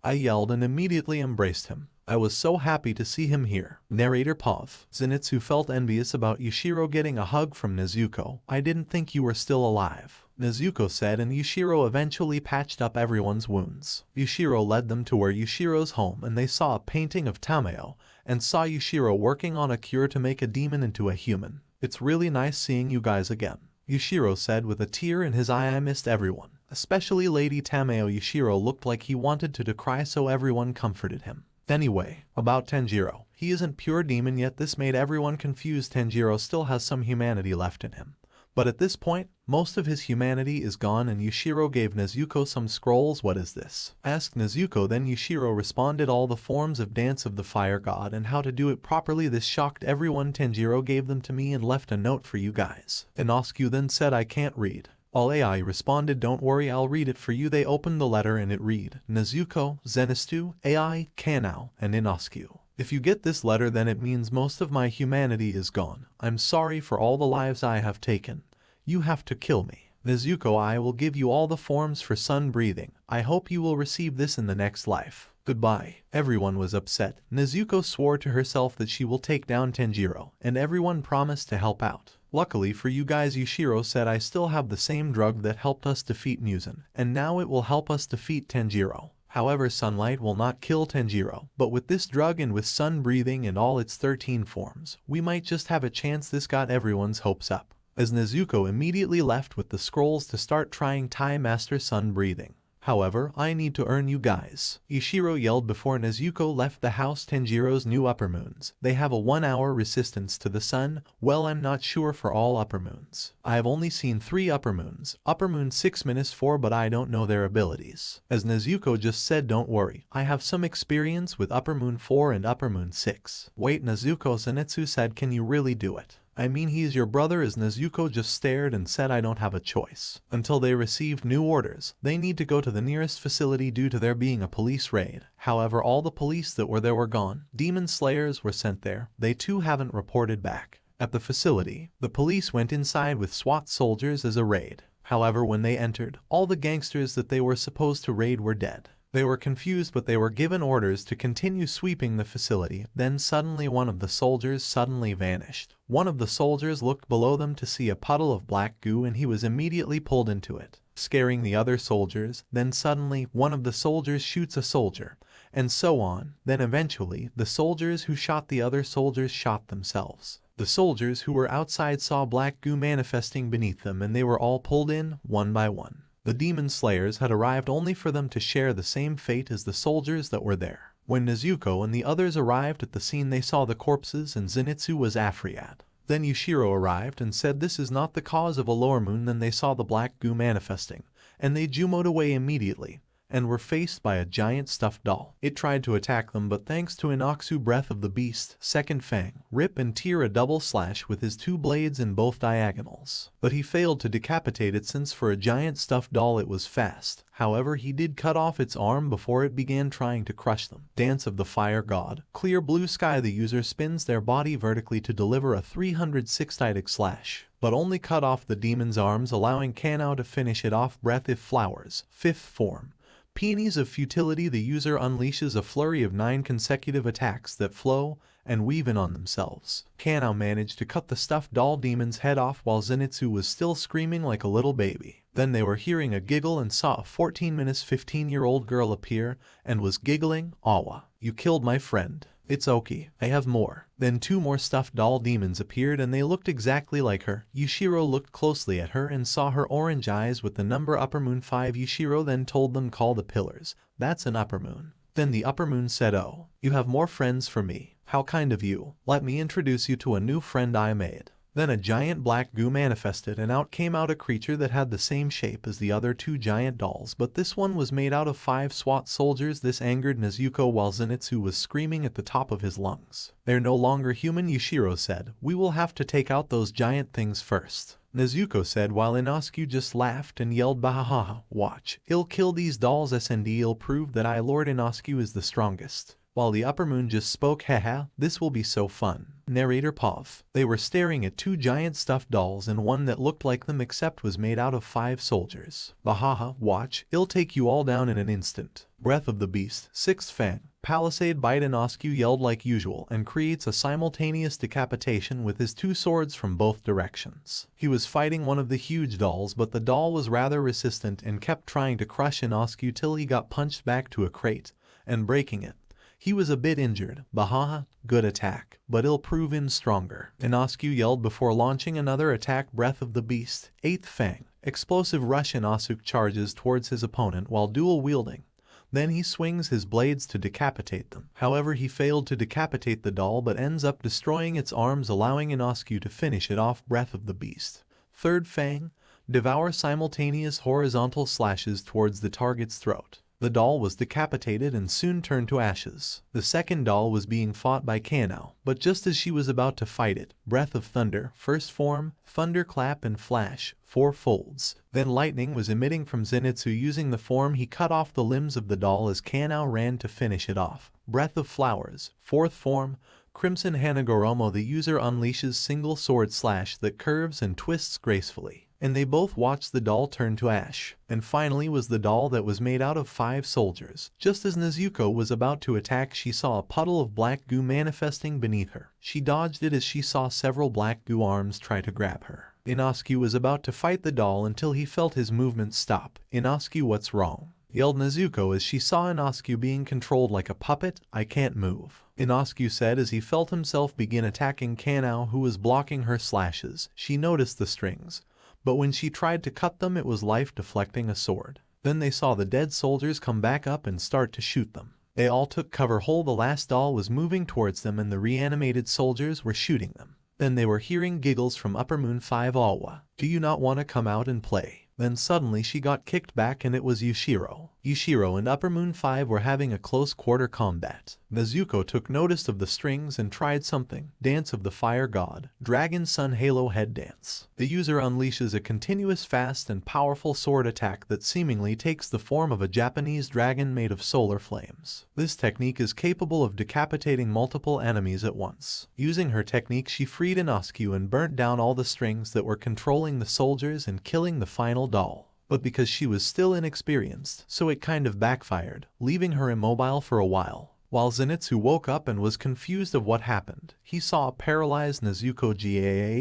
I yelled and immediately embraced him. I was so happy to see him here. Narrator Pov. Zenitsu felt envious about Yushiro getting a hug from Nezuko. I didn't think you were still alive, Nezuko said, and Yushiro eventually patched up everyone's wounds. Yushiro led them to where Yushiro's home and they saw a painting of Tameo and saw Yushiro working on a cure to make a demon into a human. It's really nice seeing you guys again, Yushiro said with a tear in his eye. I missed everyone, especially Lady Tameo. Yushiro looked like he wanted to cry, so everyone comforted him. Anyway, about Tanjiro. He isn't pure demon yet. This made everyone confused. Tanjiro still has some humanity left in him, but at this point, most of his humanity is gone, and Yushiro gave Nezuko some scrolls. What is this? Asked Nezuko. Then Yushiro responded, all the forms of Dance of the Fire God and how to do it properly. This shocked everyone. Tanjiro gave them to me and left a note for you guys. Inoskue then said, I can't read. All AI responded, don't worry, I'll read it for you. They opened the letter and it read, Nezuko, Zenitsu, AI, Kanao, and Inoskue. If you get this letter, then it means most of my humanity is gone. I'm sorry for all the lives I have taken. You have to kill me. Nezuko, I will give you all the forms for sun breathing. I hope you will receive this in the next life. Goodbye. Everyone was upset. Nezuko swore to herself that she will take down Tanjiro, and everyone promised to help out. Luckily for you guys, Yushiro said, I still have the same drug that helped us defeat Muzan, and now it will help us defeat Tanjiro. However, sunlight will not kill Tanjiro, but with this drug and with sun breathing and all its 13 forms, we might just have a chance. This got everyone's hopes up, as Nezuko immediately left with the scrolls to start trying Time Master sun breathing. However, I need to earn you guys, Yushiro yelled before Nezuko left the house. Tanjiro's new upper moons. They have a 1-hour resistance to the sun. Well, I'm not sure for all upper moons. I have only seen 3 upper moons. Upper moon 6-4, but I don't know their abilities. As Nezuko just said, don't worry, I have some experience with upper moon 4 and upper moon 6. Wait, Nezuko, Zenitsu said, can you really do it? I mean, he's your brother. As Nezuko just stared and said, I don't have a choice. Until they received new orders, they need to go to the nearest facility due to there being a police raid. However, all the police that were there were gone. Demon Slayers were sent there. They too haven't reported back. At the facility, the police went inside with SWAT soldiers as a raid. However, when they entered, all the gangsters that they were supposed to raid were dead. They were confused, but they were given orders to continue sweeping the facility. Then suddenly one of the soldiers suddenly vanished. One of the soldiers looked below them to see a puddle of black goo, and he was immediately pulled into it, scaring the other soldiers. Then suddenly one of the soldiers shoots a soldier, and so on. Then eventually the soldiers who shot the other soldiers shot themselves. The soldiers who were outside saw black goo manifesting beneath them, and they were all pulled in, one by one. The Demon Slayers had arrived only for them to share the same fate as the soldiers that were there. When Nezuko and the others arrived at the scene, they saw the corpses, and Zenitsu was Afriad. Then Yushiro arrived and said this is not the cause of a lower moon. Then they saw the black goo manifesting, and they jumoed away immediately, and were faced by a giant stuffed doll. It tried to attack them, but thanks to Inoskue, Breath of the Beast, Second Fang, rip and tear a double slash with his 2 blades in both diagonals. But he failed to decapitate it, since for a giant stuffed doll it was fast. However, he did cut off its arm before it began trying to crush them. Dance of the Fire God, Clear Blue Sky. The user spins their body vertically to deliver a 360 slash, but only cut off the demon's arms, allowing Kanao to finish it off. Breath of Flowers, 5th form. Peonies of Futility. The user unleashes a flurry of 9 consecutive attacks that flow and weave in on themselves. Kanao managed to cut the stuffed doll demon's head off while Zenitsu was still screaming like a little baby. Then they were hearing a giggle and saw a 15-year-old girl appear and was giggling, Awa, you killed my friend. It's okay, I have more. Then 2 more stuffed doll demons appeared and they looked exactly like her. Yushiro looked closely at her and saw her orange eyes with the number upper moon 5. Yushiro then told them call the pillars. That's an upper moon. Then the upper moon said, oh, you have more friends for me. How kind of you. Let me introduce you to a new friend I made. Then a giant black goo manifested and out came a creature that had the same shape as the other 2 giant dolls, but this one was made out of 5 SWAT soldiers. This angered Nezuko while Zenitsu was screaming at the top of his lungs. They're no longer human, Yushiro said. We will have to take out those giant things first. Nezuko said while Inoskue just laughed and yelled bahaha, watch, I'll kill these dolls SND, I'll prove that Lord Inoskue is the strongest. While the upper moon just spoke, haha, this will be so fun. Narrator Pav. They were staring at 2 giant stuffed dolls and one that looked like them except was made out of 5 soldiers. Bahaha, watch, I'll take you all down in an instant. Breath of the Beast, 6th Fang. Palisade bite. Inoskue yelled like usual and creates a simultaneous decapitation with his 2 swords from both directions. He was fighting one of the huge dolls, but the doll was rather resistant and kept trying to crush Inoskue till he got punched back to a crate and breaking it. He was a bit injured. Bahaha, good attack, but it'll prove him stronger. Inoskue yelled before launching another attack. Breath of the Beast, 8th Fang. Explosive rush. Inosuke charges towards his opponent while dual wielding. Then he swings his blades to decapitate them. However, he failed to decapitate the doll but ends up destroying its arms, allowing Inoskue to finish it off. Breath of the Beast, 3rd Fang. Devour. Simultaneous horizontal slashes towards the target's throat. The doll was decapitated and soon turned to ashes. The second doll was being fought by Kanao, but just as she was about to fight it, Breath of Thunder, 1st form, Thunderclap and Flash, 4 folds. Then lightning was emitting from Zenitsu. Using the form, he cut off the limbs of the doll as Kanao ran to finish it off. Breath of Flowers, 4th form, Crimson Hanagoromo. The user unleashes single sword slash that curves and twists gracefully. And they both watched the doll turn to ash. And finally was the doll that was made out of 5 soldiers. Just as Nezuko was about to attack, she saw a puddle of black goo manifesting beneath her. She dodged it as she saw several black goo arms try to grab her. Inoskue was about to fight the doll until he felt his movement stop. Inoskue, what's wrong? Yelled Nezuko as she saw Inoskue being controlled like a puppet. I can't move. Inoskue said as he felt himself begin attacking Kanao, who was blocking her slashes. She noticed the strings, but when she tried to cut them, it was life deflecting a sword. Then they saw the dead soldiers come back up and start to shoot them. They all took cover. The last doll was moving towards them and the reanimated soldiers were shooting them. Then they were hearing giggles from Upper Moon 5. Awa, do you not want to come out and play? Then suddenly she got kicked back and it was Yushiro. Yushiro and Upper Moon 5 were having a close quarter combat. Nezuko took notice of the strings and tried something. Dance of the Fire God, Dragon Sun Halo Head Dance. The user unleashes a continuous fast and powerful sword attack that seemingly takes the form of a Japanese dragon made of solar flames. This technique is capable of decapitating multiple enemies at once. Using her technique, she freed Inoskue and burnt down all the strings that were controlling the soldiers and killing the final doll. But because she was still inexperienced, so it kind of backfired, leaving her immobile for a while. While Zenitsu woke up and was confused of what happened, he saw a paralyzed Nezuko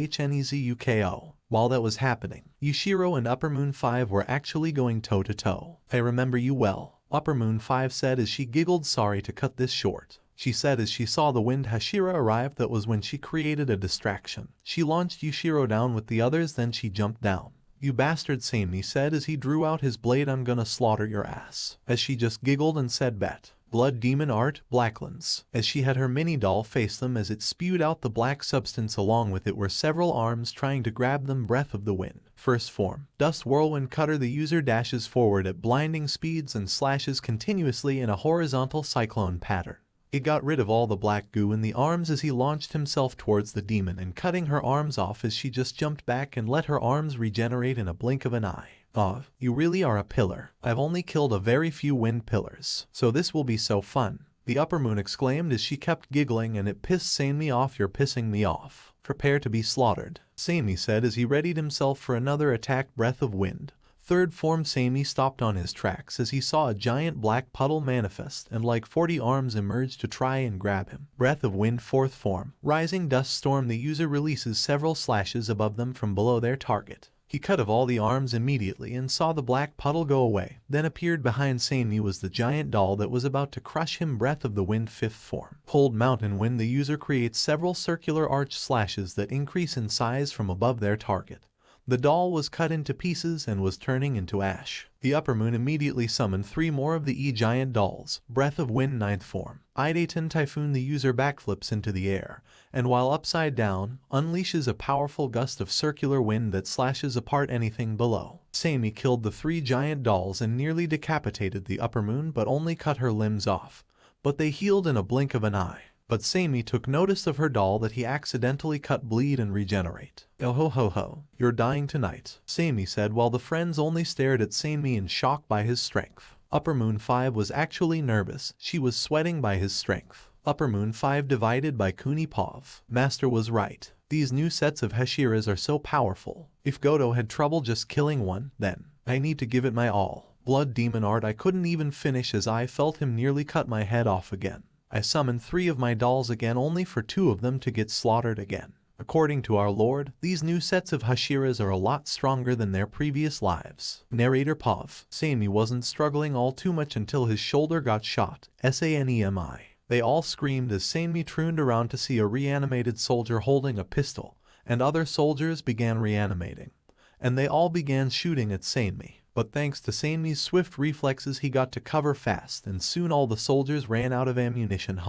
Gahnezuko. While that was happening, Yushiro and Upper Moon 5 were actually going toe-to-toe. I remember you well, Upper Moon 5 said as she giggled. Sorry to cut this short, she said as she saw the wind Hashira arrive. That was when she created a distraction. She launched Yushiro down with the others, then she jumped down. You bastard, Sammy said as he drew out his blade. I'm gonna slaughter your ass. As she just giggled and said bet. Blood Demon Art, Blacklands. As she had her mini doll face them as it spewed out the black substance. Along with it were several arms trying to grab them. Breath of the Wind, 1st form, Dust Whirlwind Cutter. The user dashes forward at blinding speeds and slashes continuously in a horizontal cyclone pattern. It got rid of all the black goo in the arms as he launched himself towards the demon and cutting her arms off as she just jumped back and let her arms regenerate in a blink of an eye. Oh, you really are a pillar. I've only killed a very few wind pillars, so this will be so fun. The Upper Moon exclaimed as she kept giggling, and it pissed Sammy off. You're pissing me off. Prepare to be slaughtered, Sammy said as he readied himself for another attack. Breath of Wind, 3rd form. Sammy stopped on his tracks as he saw a giant black puddle manifest and like 40 arms emerge to try and grab him. Breath of Wind, 4th form, Rising Dust Storm. The user releases several slashes above them from below their target. He cut off all the arms immediately and saw the black puddle go away. Then appeared behind Seimi was the giant doll that was about to crush him. Breath of the Wind 5th form. Cold Mountain Wind. The user creates several circular arch slashes that increase in size from above their target. The doll was cut into pieces and was turning into ash. The Upper Moon immediately summoned 3 more of the giant dolls. Breath of Wind 9th form. Ideaton Typhoon. The user backflips into the air, and while upside down, unleashes a powerful gust of circular wind that slashes apart anything below. Seimi killed the 3 giant dolls and nearly decapitated the Upper Moon, but only cut her limbs off. But they healed in a blink of an eye. But Seimi took notice of her doll that he accidentally cut bleed and regenerate. Oh ho ho ho, you're dying tonight, Seimi said while the friends only stared at Seimi in shock by his strength. Upper Moon 5 was actually nervous. She was sweating by his strength. Upper Moon 5 divided by Kunipov. Master was right. These new sets of hashiras are so powerful. If Goto had trouble just killing one, then I need to give it my all. Blood Demon Art. I couldn't even finish as I felt him nearly cut my head off again. I summoned 3 of my dolls again only for 2 of them to get slaughtered again. According to our lord, these new sets of hashiras are a lot stronger than their previous lives. Narrator Pov. Seimi wasn't struggling all too much until his shoulder got shot. SANEMI. They all screamed as Seimi turned around to see a reanimated soldier holding a pistol, and other soldiers began reanimating. And they all began shooting at Seimi. But thanks to Seimi's swift reflexes he got to cover fast, and soon all the soldiers ran out of ammunition.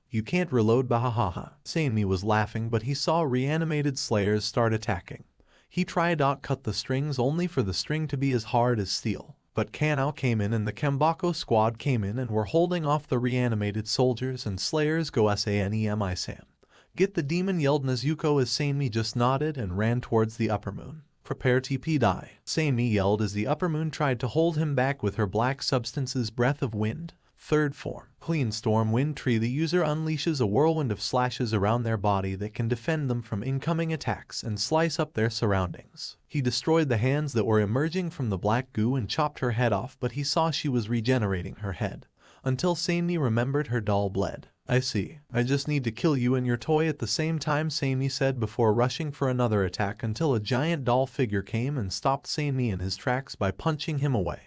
You can't reload, bahahaha. Seimi was laughing, but he saw reanimated slayers start attacking. He tried to cut the strings only for the string to be as hard as steel. But Kanao came in and the Kambako squad came in and were holding off the reanimated soldiers and slayers. Go Sanemi-san. Get the demon, yelled Nezuko as Seimi just nodded and ran towards the Upper Moon. Prepare TP die, Seimi yelled as the Upper Moon tried to hold him back with her black substances. Breath of Wind 3rd form. Clean Storm Wind Tree. The user unleashes a whirlwind of slashes around their body that can defend them from incoming attacks and slice up their surroundings. He destroyed the hands that were emerging from the black goo and chopped her head off, but he saw she was regenerating her head. Until Seimi remembered her doll bled. I see. I just need to kill you and your toy at the same time, Seimi said before rushing for another attack until a giant doll figure came and stopped Seimi in his tracks by punching him away.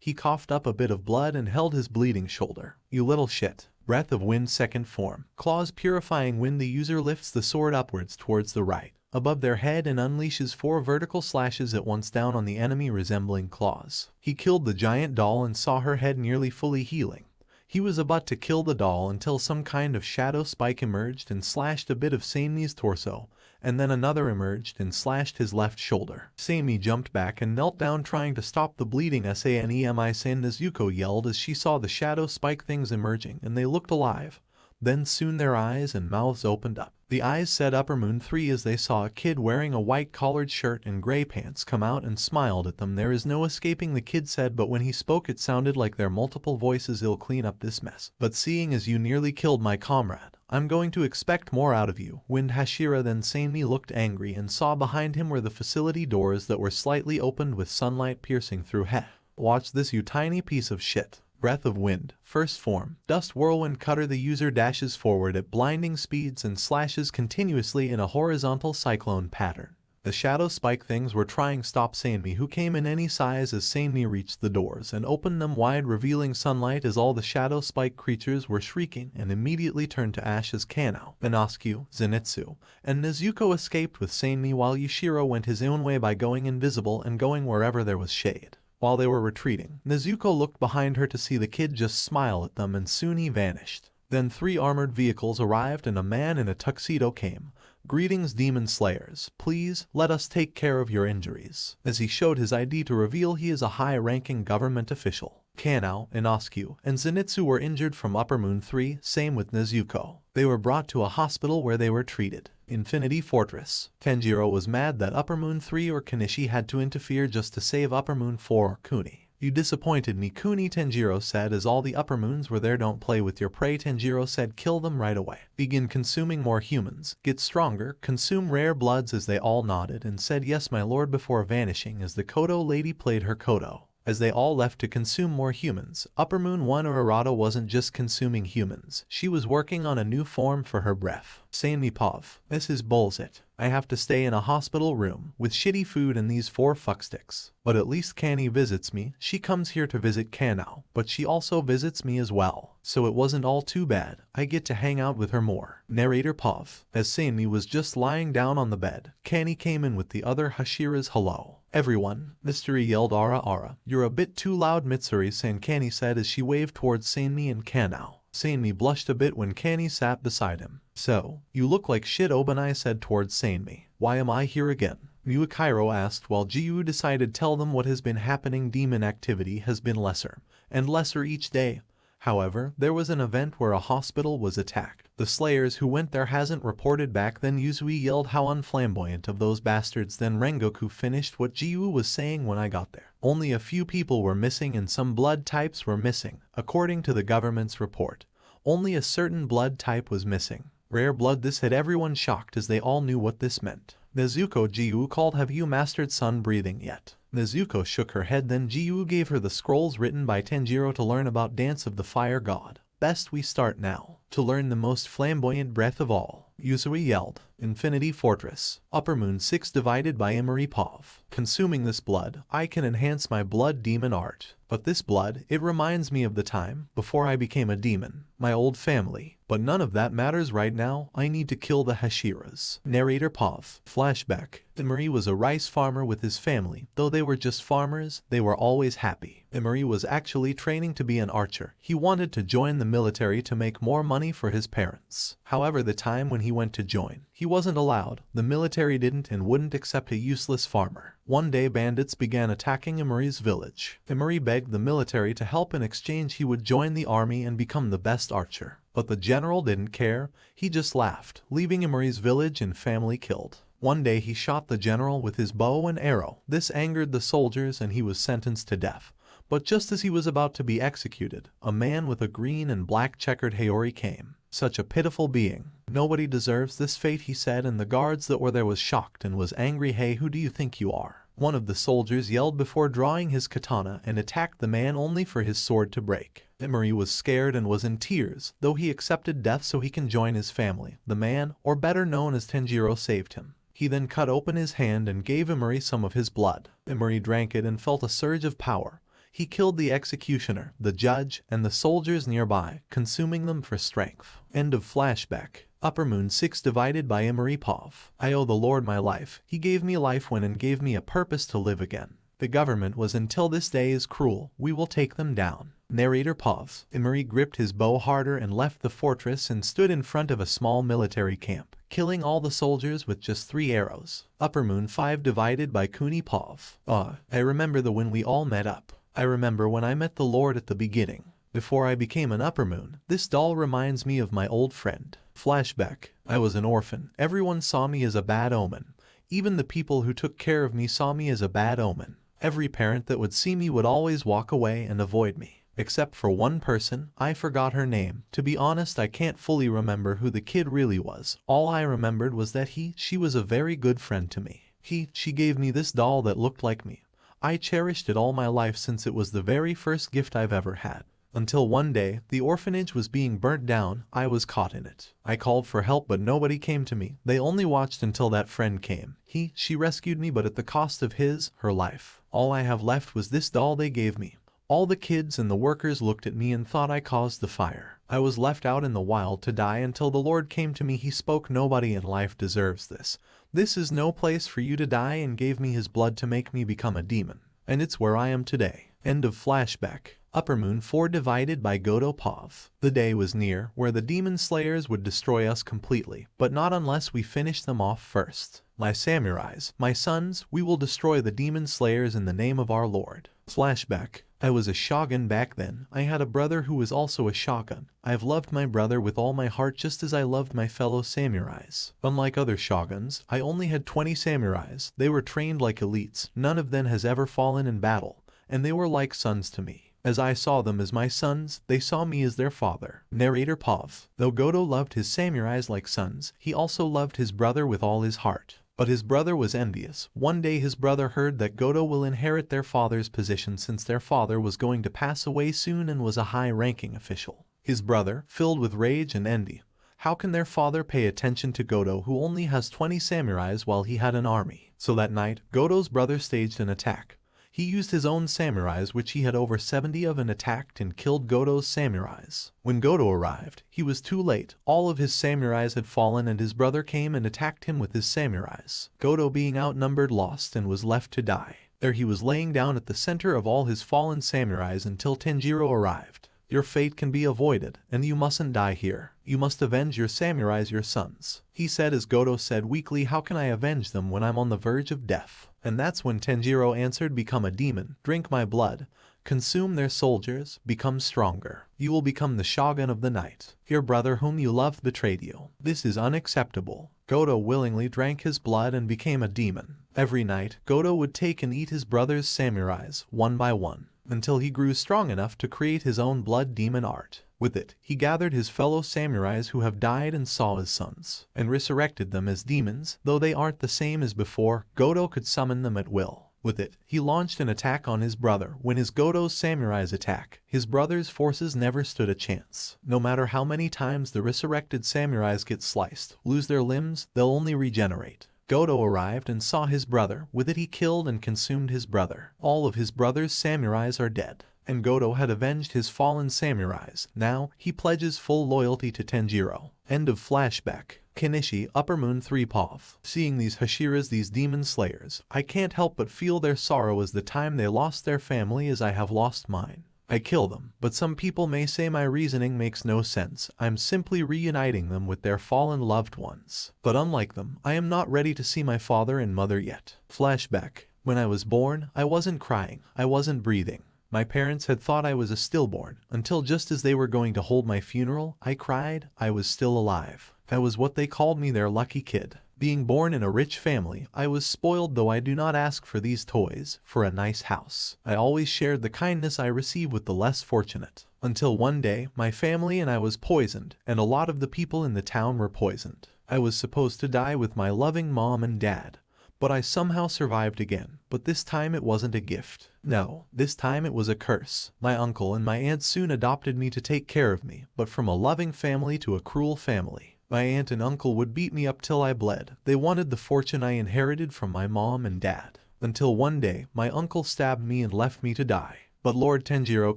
He coughed up a bit of blood and held his bleeding shoulder. You little shit. Breath of Wind 2nd form. Claws Purifying Wind. The user lifts the sword upwards towards the right, above their head, and unleashes 4 vertical slashes at once down on the enemy resembling claws. He killed the giant doll and saw her head nearly fully healing. He was about to kill the doll until some kind of shadow spike emerged and slashed a bit of Seimi's torso, and then another emerged and slashed his left shoulder. Seimi jumped back and knelt down trying to stop the bleeding. Sanemi-san, Nezuko yelled as she saw the shadow spike things emerging, and they looked alive. Then soon their eyes and mouths opened up. The eyes said Upper Moon 3 as they saw a kid wearing a white collared shirt and gray pants come out and smiled at them. There is no escaping, the kid said, but when he spoke it sounded like their multiple voices. I'll clean up this mess. But seeing as you nearly killed my comrade, I'm going to expect more out of you. Wind Hashira. Then Seimi looked angry and saw behind him were the facility doors that were slightly opened with sunlight piercing through. Watch this, you tiny piece of shit. Breath of Wind 1st form. Dust Whirlwind Cutter. The user dashes forward at blinding speeds and slashes continuously in a horizontal cyclone pattern. The shadow spike things were trying to stop Seimi, who came in any size as Seimi reached the doors and opened them wide, revealing sunlight as all the shadow spike creatures were shrieking and immediately turned to ash as Kanao, inoskue, Zenitsu, and Nezuko escaped with Seimi, while Yushiro went his own way by going invisible and going wherever there was shade. While they were retreating, Nezuko looked behind her to see the kid just smile at them, and soon he vanished. Then 3 armored vehicles arrived and a man in a tuxedo came. Greetings, demon slayers. Please, let us take care of your injuries. As he showed his ID to reveal he is a high-ranking government official. Kanao, Inoskue, and Zenitsu were injured from Upper Moon 3, same with Nezuko. They were brought to a hospital where they were treated. Infinity Fortress. Tanjiro was mad that Upper Moon 3 or Kanishi had to interfere just to save Upper Moon 4 or Kuni. You disappointed me, Kuni, Tanjiro said as all the Upper Moons were there. Don't play with your prey, Tanjiro said. Kill them right away. Begin consuming more humans. Get stronger. Consume rare bloods. As they all nodded and said yes my lord before vanishing as the Kodo lady played her Kodo. as they all left to consume more humans. Upper Moon 1 Arata wasn't just consuming humans, she was working on a new form for her breath. Sanmi Pov, this is bullshit. I have to stay in a hospital room with shitty food and these 4 fucksticks. But at least Kanny visits me. She comes here to visit Kanao, but she also visits me as well. So it wasn't all too bad. I get to hang out with her more. Narrator Pov. As Sanmi was just lying down on the bed, Kanny came in with the other Hashiras. Hello, everyone. Mystery yelled Ara Ara. You're a bit too loud, Mitsuri-san, Kanny said as she waved towards Sanmi and Kanao. Sanmi blushed a bit when Kanny sat beside him. So, you look like shit, Obanai said towards Sanmi. Why am I here again? Yuakairo asked while Jiu decided tell them what has been happening. Demon activity has been lesser and lesser each day. However, there was an event where a hospital was attacked. The slayers who went there hasn't reported back. Then Yuzui yelled, how unflamboyant of those bastards. Then Rengoku finished what Jiu was saying. When I got there, only a few people were missing and some blood types were missing. According to the government's report, only a certain blood type was missing. Rare blood. This had everyone shocked as they all knew what this meant. Nezuko, Jiu called, have you mastered sun breathing yet? Nezuko shook her head. Then Jiu gave her the scrolls written by Tanjiro to learn about Dance of the Fire God. Best we start now to learn the most flamboyant breath of all. Yuzui yelled. Infinity Fortress. Upper Moon 6 divided by Emery Pov. Consuming this blood, I can enhance my blood demon art. But this blood, it reminds me of the time before I became a demon, my old family. But none of that matters right now. I need to kill the Hashiras. Narrator Pov. Flashback. Emery was a rice farmer with his family. Though they were just farmers, they were always happy. Emery was actually training to be an archer. He wanted to join the military to make more money for his parents. However, the time when he went to join, he wasn't allowed. The military didn't and wouldn't accept a useless farmer. One day bandits began attacking Emery's village. Emery begged the military to help. In exchange he would join the army and become the best archer. But the general didn't care. He just laughed, leaving Emery's village and family killed. One day he shot the general with his bow and arrow. This angered the soldiers and he was sentenced to death. But just as he was about to be executed, a man with a green and black checkered haori came. Such a pitiful being. Nobody deserves this fate, he said, and the guards that were there was shocked and was angry. Hey, who do you think you are? One of the soldiers yelled before drawing his katana and attacked the man only for his sword to break. Emery was scared and was in tears, though he accepted death so he can join his family. The man, or better known as Tanjiro, saved him. He then cut open his hand and gave Emery some of his blood. Emery drank it and felt a surge of power. He killed the executioner, the judge, and the soldiers nearby, consuming them for strength. End of flashback. Upper Moon 6 divided by Emery Pov. I owe the Lord my life. He gave me life when and gave me a purpose to live again. The government was until this day is cruel. We will take them down. Narrator Pov. Emery gripped his bow harder and left the fortress and stood in front of a small military camp, killing all the soldiers with just 3 arrows. Upper Moon 5 divided by Kuni Pov. I remember when we all met up. I remember when I met the Lord at the beginning. Before I became an Upper Moon, this doll reminds me of my old friend. Flashback. I was an orphan. Everyone saw me as a bad omen. Even the people who took care of me saw me as a bad omen. Every parent that would see me would always walk away and avoid me. Except for one person. I forgot her name. To be honest, I can't fully remember who the kid really was. All I remembered was that she was a very good friend to me. She gave me this doll that looked like me. I cherished it all my life since it was the very first gift I've ever had. Until one day, the orphanage was being burnt down. I was caught in it. I called for help but nobody came to me. They only watched until that friend came. She rescued me but at the cost of her life. All I have left was this doll they gave me. All the kids and the workers looked at me and thought I caused the fire. I was left out in the wild to die until the Lord came to me. He spoke, nobody in life deserves this. This is no place for you to die, and gave me his blood to make me become a demon. And it's where I am today. End of flashback. Upper Moon 4 divided by Godo Pov. The day was near where the demon slayers would destroy us completely, but not unless we finish them off first. My samurais, my sons, we will destroy the demon slayers in the name of our Lord. Flashback. I was a shogun back then. I had a brother who was also a shogun. I have loved my brother with all my heart just as I loved my fellow samurais. Unlike other shoguns, I only had 20 samurais. They were trained like elites. None of them has ever fallen in battle, and they were like sons to me. As I saw them as my sons, they saw me as their father. Narrator Pov. Though Godo loved his samurais like sons, he also loved his brother with all his heart. But his brother was envious. One day his brother heard that Goto will inherit their father's position since their father was going to pass away soon and was a high-ranking official. His brother, filled with rage and envy, how can their father pay attention to Goto who only has 20 samurais while he had an army? So that night, Goto's brother staged an attack. He used his own samurais, which he had over 70 of, and attacked and killed Goto's samurais. When Goto arrived, he was too late. All of his samurais had fallen and his brother came and attacked him with his samurais. Goto, being outnumbered, lost and was left to die. There he was laying down at the center of all his fallen samurais until Tanjiro arrived. Your fate can be avoided, and you mustn't die here. You must avenge your samurais, your sons, he said, as Goto said weakly, how can I avenge them when I'm on the verge of death? And that's when Tanjiro answered, become a demon, drink my blood, consume their soldiers, become stronger. You will become the shogun of the night. Your brother whom you loved betrayed you. This is unacceptable. Goto willingly drank his blood and became a demon. Every night, Goto would take and eat his brother's samurais, one by one, until he grew strong enough to create his own blood demon art. With it, he gathered his fellow samurais who have died and saw his sons, and resurrected them as demons. Though they aren't the same as before, Goto could summon them at will. With it, he launched an attack on his brother. When his Goto's samurais attack, his brother's forces never stood a chance. No matter how many times the resurrected samurais get sliced, lose their limbs, they'll only regenerate. Goto arrived and saw his brother. With it he killed and consumed his brother. All of his brother's samurais are dead, and Goto had avenged his fallen samurais. Now, he pledges full loyalty to Tanjiro. End of flashback. Kenichi, Upper Moon 3 POV. Seeing these hashiras, these demon slayers, I can't help but feel their sorrow as the time they lost their family as I have lost mine. I kill them, but some people may say my reasoning makes no sense. I'm simply reuniting them with their fallen loved ones. But unlike them, I am not ready to see my father and mother yet. Flashback. When I was born, I wasn't crying, I wasn't breathing. My parents had thought I was a stillborn, until just as they were going to hold my funeral, I cried, I was still alive. That was what they called me, their lucky kid. Being born in a rich family, I was spoiled, though I do not ask for these toys, for a nice house. I always shared the kindness I receive with the less fortunate. Until one day, my family and I was poisoned, and a lot of the people in the town were poisoned. I was supposed to die with my loving mom and dad, but I somehow survived again. But this time it wasn't a gift. No, this time it was a curse. My uncle and my aunt soon adopted me to take care of me, but from a loving family to a cruel family. My aunt and uncle would beat me up till I bled. They wanted the fortune I inherited from my mom and dad. Until one day, my uncle stabbed me and left me to die. But Lord Tanjiro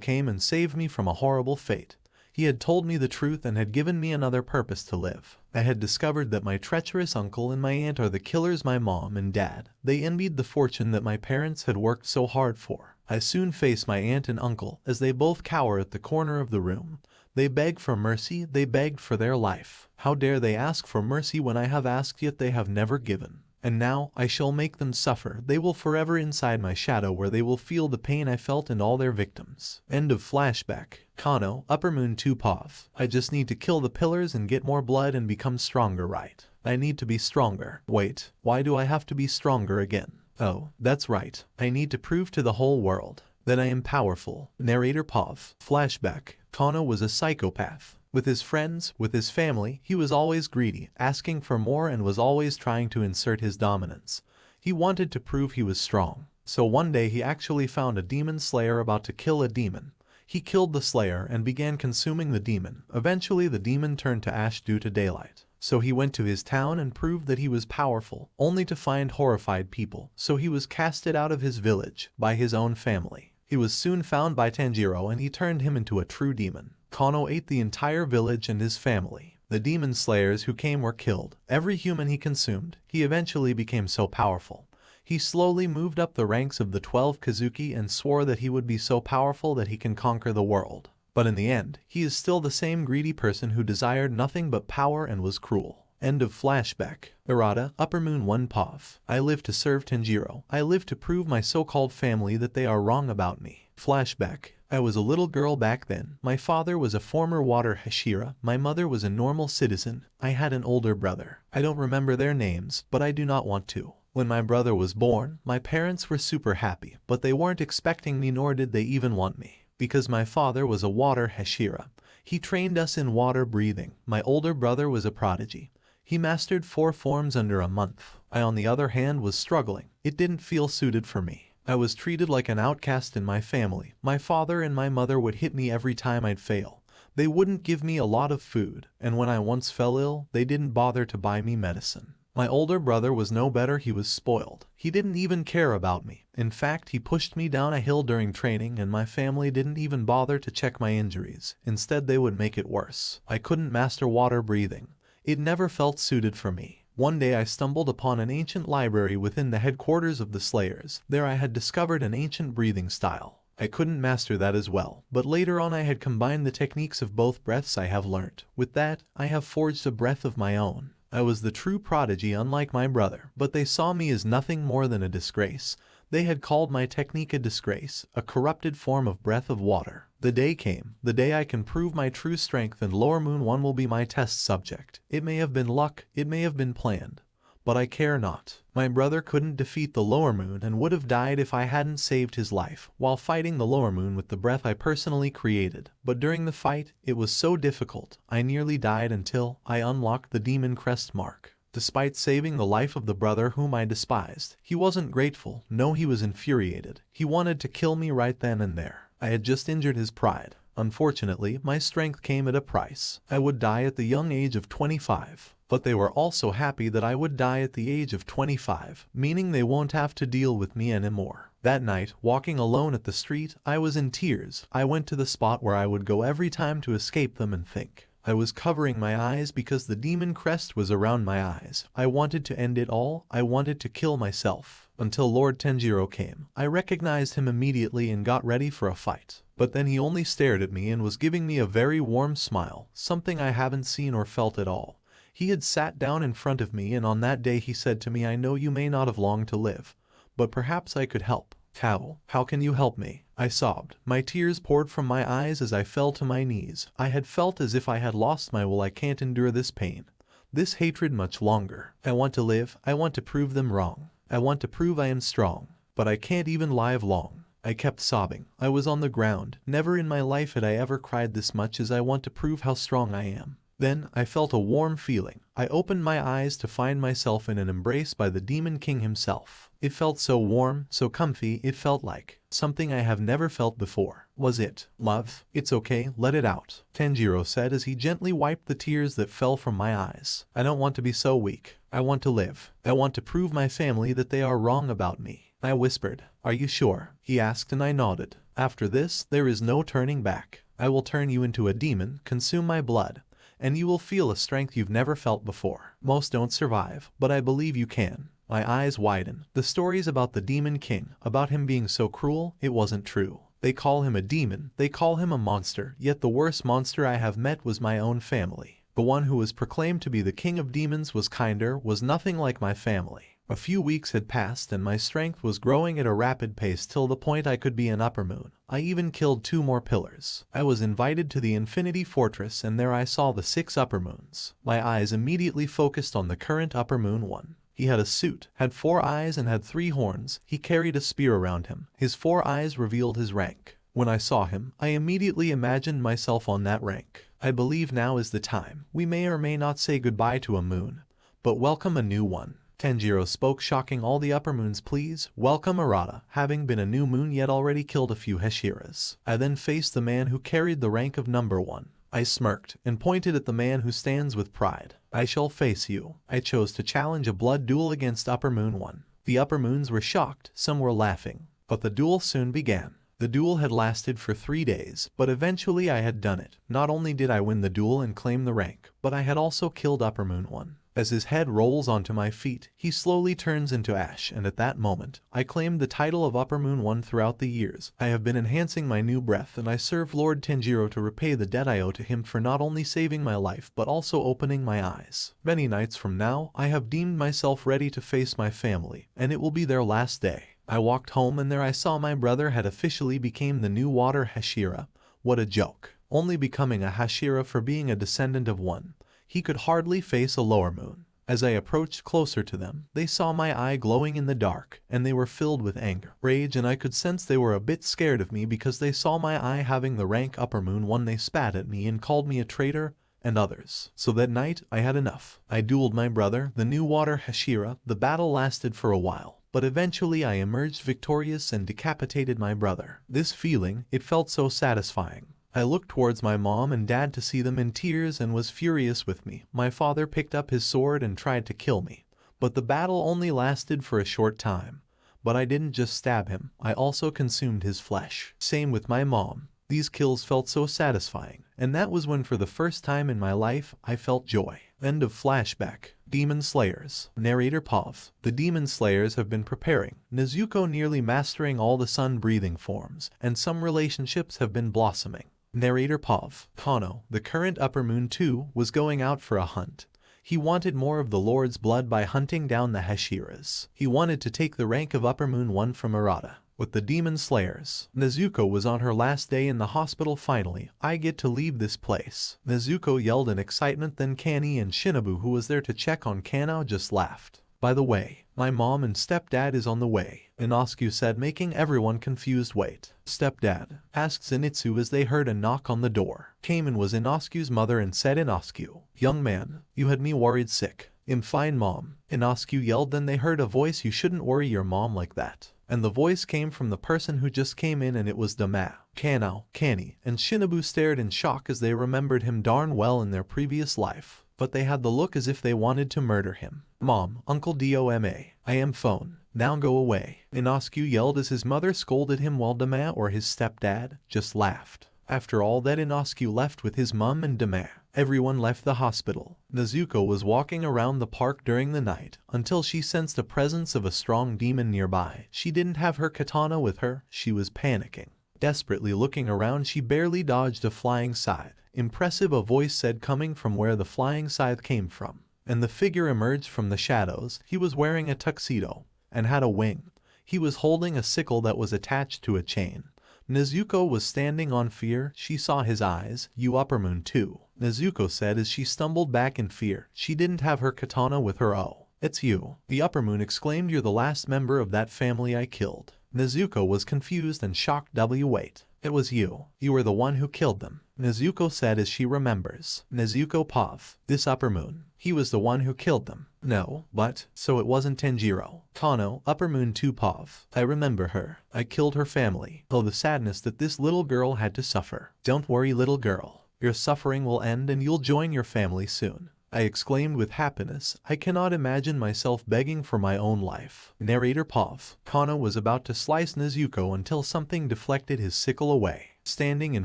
came and saved me from a horrible fate. He had told me the truth and had given me another purpose to live. I had discovered that my treacherous uncle and my aunt are the killers my mom and dad. They envied the fortune that my parents had worked so hard for. I soon face my aunt and uncle as they both cower at the corner of the room. They beg for mercy, they begged for their life. How dare they ask for mercy when I have asked yet they have never given? And now I shall make them suffer. They will forever inside my shadow, where they will feel the pain I felt and all their victims. End of flashback. Kano, Upper Moon 2 POV. I just need to kill the pillars and get more blood and become stronger, right? I need to be stronger. Wait, why do I have to be stronger again? Oh, that's right. I need to prove to the whole world that I am powerful. Narrator POV. Flashback. Kano was a psychopath. With his friends, with his family, he was always greedy, asking for more, and was always trying to insert his dominance. He wanted to prove he was strong. So one day he actually found a demon slayer about to kill a demon. He killed the slayer and began consuming the demon. Eventually the demon turned to ash due to daylight. So he went to his town and proved that he was powerful, only to find horrified people. So he was casted out of his village by his own family. He was soon found by Tanjiro and he turned him into a true demon. Kano ate the entire village and his family. The demon slayers who came were killed. Every human he consumed. He eventually became so powerful. He slowly moved up the ranks of the 12 Kazuki and swore that he would be so powerful that he can conquer the world. But in the end, he is still the same greedy person who desired nothing but power and was cruel. End of flashback. Errata, Upper Moon 1 POV. I live to serve Tanjiro. I live to prove my so-called family that they are wrong about me. Flashback. I was a little girl back then. My father was a former water Hashira. My mother was a normal citizen. I had an older brother. I don't remember their names, but I do not want to. When my brother was born, my parents were super happy, but they weren't expecting me, nor did they even want me. Because my father was a water Hashira. He trained us in water breathing. My older brother was a prodigy. He mastered 4 forms under a month. I on the other hand was struggling. It didn't feel suited for me. I was treated like an outcast in my family. My father and my mother would hit me every time I'd fail. They wouldn't give me a lot of food, and when I once fell ill, they didn't bother to buy me medicine. My older brother was no better, he was spoiled. He didn't even care about me. In fact, he pushed me down a hill during training and my family didn't even bother to check my injuries. Instead, they would make it worse. I couldn't master water breathing. It never felt suited for me. One day I stumbled upon an ancient library within the headquarters of the Slayers. There I had discovered an ancient breathing style. I couldn't master that as well, but later on I had combined the techniques of both breaths I have learnt. With that, I have forged a breath of my own. I was the true prodigy unlike my brother, but they saw me as nothing more than a disgrace. They had called my technique a disgrace, a corrupted form of breath of water. The day came, the day I can prove my true strength and Lower Moon 1 will be my test subject. It may have been luck, it may have been planned, but I care not. My brother couldn't defeat the Lower Moon and would have died if I hadn't saved his life while fighting the Lower Moon with the breath I personally created. But during the fight, it was so difficult, I nearly died until I unlocked the Demon Crest mark. Despite saving the life of the brother whom I despised, he wasn't grateful. No, he was infuriated. He wanted to kill me right then and there. I had just injured his pride. Unfortunately, my strength came at a price. I would die at the young age of 25. But they were also happy that I would die at the age of 25, meaning they won't have to deal with me anymore. That night, walking alone at the street, I was in tears. I went to the spot where I would go every time to escape them and think. I was covering my eyes because the demon crest was around my eyes. I wanted to end it all. I wanted to kill myself. Until Lord Tanjiro came. I recognized him immediately and got ready for a fight. But then he only stared at me and was giving me a very warm smile, something I haven't seen or felt at all. He had sat down in front of me and on that day he said to me, I know you may not have long to live, but perhaps I could help. How can you help me? I sobbed. My tears poured from my eyes as I fell to my knees. I had felt as if I had lost my will. I can't endure this pain, this hatred much longer. I want to live. I want to prove them wrong. I want to prove I am strong, but I can't even live long. I kept sobbing. I was on the ground. Never in my life had I ever cried this much as I want to prove how strong I am. Then, I felt a warm feeling. I opened my eyes to find myself in an embrace by the Demon King himself. It felt so warm, so comfy, it felt like something I have never felt before. Was it love? It's okay, let it out, Tanjiro said as he gently wiped the tears that fell from my eyes. I don't want to be so weak. I want to live. I want to prove my family that they are wrong about me. I whispered. Are you sure? He asked and I nodded. After this, there is no turning back. I will turn you into a demon, consume my blood, and you will feel a strength you've never felt before. Most don't survive, but I believe you can. My eyes widened. The stories about the Demon King, about him being so cruel, it wasn't true. They call him a demon, they call him a monster, yet the worst monster I have met was my own family. The one who was proclaimed to be the king of demons was kinder, was nothing like my family. A few weeks had passed and my strength was growing at a rapid pace till the point I could be an upper moon. I even killed 2 more pillars. I was invited to the Infinity Fortress and there I saw the 6 upper moons. My eyes immediately focused on the current upper moon 1. He had a suit, had 4 eyes and had 3 horns. He carried a spear around him. His 4 eyes revealed his rank. When I saw him, I immediately imagined myself on that rank. I believe now is the time. We may or may not say goodbye to a moon, but welcome a new one. Tanjiro spoke, shocking all the upper moons. Please, welcome Arata, having been a new moon yet already killed a few hashiras. I then faced the man who carried the rank of number 1. I smirked and pointed at the man who stands with pride. I shall face you. I chose to challenge a blood duel against upper moon 1. The upper moons were shocked, some were laughing, but the duel soon began. The duel had lasted for 3 days, but eventually I had done it. Not only did I win the duel and claim the rank, but I had also killed upper moon 1. As his head rolls onto my feet, he slowly turns into ash, and at that moment, I claimed the title of Upper Moon 1 throughout the years. I have been enhancing my new breath and I serve Lord Tanjiro to repay the debt I owe to him for not only saving my life but also opening my eyes. Many nights from now, I have deemed myself ready to face my family, and it will be their last day. I walked home and there I saw my brother had officially became the new water Hashira. What a joke. Only becoming a Hashira for being a descendant of one. He could hardly face a lower moon. As I approached closer to them, they saw my eye glowing in the dark, and they were filled with anger, rage, and I could sense they were a bit scared of me because they saw my eye having the rank upper moon 1. They spat at me and called me a traitor, and others. So that night, I had enough. I dueled my brother, the new water Hashira. The battle lasted for a while, but eventually I emerged victorious and decapitated my brother. This feeling, it felt so satisfying. I looked towards my mom and dad to see them in tears and was furious with me. My father picked up his sword and tried to kill me, but the battle only lasted for a short time. But I didn't just stab him, I also consumed his flesh. Same with my mom. These kills felt so satisfying, and that was when for the first time in my life, I felt joy. End of flashback. Demon Slayers. Narrator Pav. The Demon Slayers have been preparing, Nezuko nearly mastering all the sun-breathing forms, and some relationships have been blossoming. Narrator Pav. Kano, the current Upper Moon 2, was going out for a hunt. He wanted more of the Lord's blood by hunting down the Hashiras. He wanted to take the rank of Upper Moon 1 from Arata. With the Demon Slayers, Nezuko was on her last day in the hospital. Finally, I get to leave this place. Nezuko yelled in excitement, then Kani and Shinobu, who was there to check on Kano, just laughed. By the way, my mom and stepdad is on the way, Inoskue said, making everyone confused. Wait, stepdad? Asked Zenitsu as they heard a knock on the door. Came and was Inoskue's mother and said, Inoskue, young man, you had me worried sick. I'm fine, mom, Inoskue yelled. Then they heard a voice, you shouldn't worry your mom like that. And the voice came from the person who just came in, and it was Dama. Kano, Kani, and Shinobu stared in shock as they remembered him darn well in their previous life, but they had the look as if they wanted to murder him. Mom, Uncle Doma, I am phone. Now go away, Inoskue yelled as his mother scolded him while Dama, or his stepdad, just laughed. After all that, Inoskue left with his mum and Dama. Everyone left the hospital. Nezuko was walking around the park during the night until she sensed the presence of a strong demon nearby. She didn't have her katana with her. She was panicking. Desperately looking around, she barely dodged a flying scythe. Impressive, a voice said, coming from where the flying scythe came from. And the figure emerged from the shadows. He was wearing a tuxedo and had a wing. He was holding a sickle that was attached to a chain. Nezuko was standing on fear. She saw his eyes. You Upper Moon 2, Nezuko said as she stumbled back in fear. She didn't have her katana with her. Oh, it's you, the Upper Moon exclaimed. You're the last member of that family I killed. Nezuko was confused and shocked. Wait, it was you. You were the one who killed them, Nezuko said as she remembers. Nezuko Pav, this Upper Moon. He was the one who killed them. No, but, so it wasn't Tanjiro. Kano, Upper Moon 2 Pav. I remember her. I killed her family. Oh, the sadness that this little girl had to suffer. Don't worry, little girl. Your suffering will end and you'll join your family soon, I exclaimed with happiness. I cannot imagine myself begging for my own life. Narrator Pav. Kano was about to slice Nezuko until something deflected his sickle away. Standing in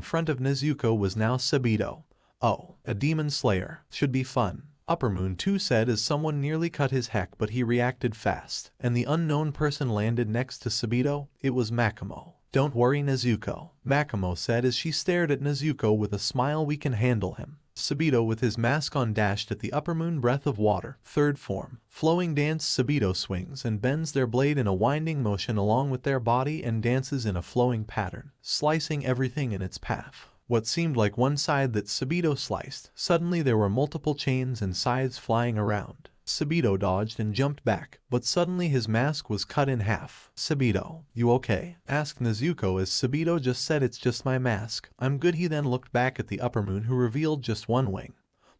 front of Nezuko was now Sabito. Oh, a demon slayer. Should be fun, Upper Moon 2 said as someone nearly cut his heck, but he reacted fast, and the unknown person landed next to Sabito. It was Makamo. Don't worry, Nezuko, Makamo said as she stared at Nezuko with a smile. We can handle him. Sabito with his mask on dashed at the Upper Moon. Breath of water, third form, flowing dance. Sabito swings and bends their blade in a winding motion along with their body and dances in a flowing pattern, slicing everything in its path. What seemed like one side that Sabito sliced, suddenly there were multiple chains and scythes flying around. Sabito dodged and jumped back, but suddenly his mask was cut in half. Sabito, you okay? Asked Nezuko as Sabito just said, it's just my mask. I'm good. He then looked back at the Upper Moon, who revealed just one wing,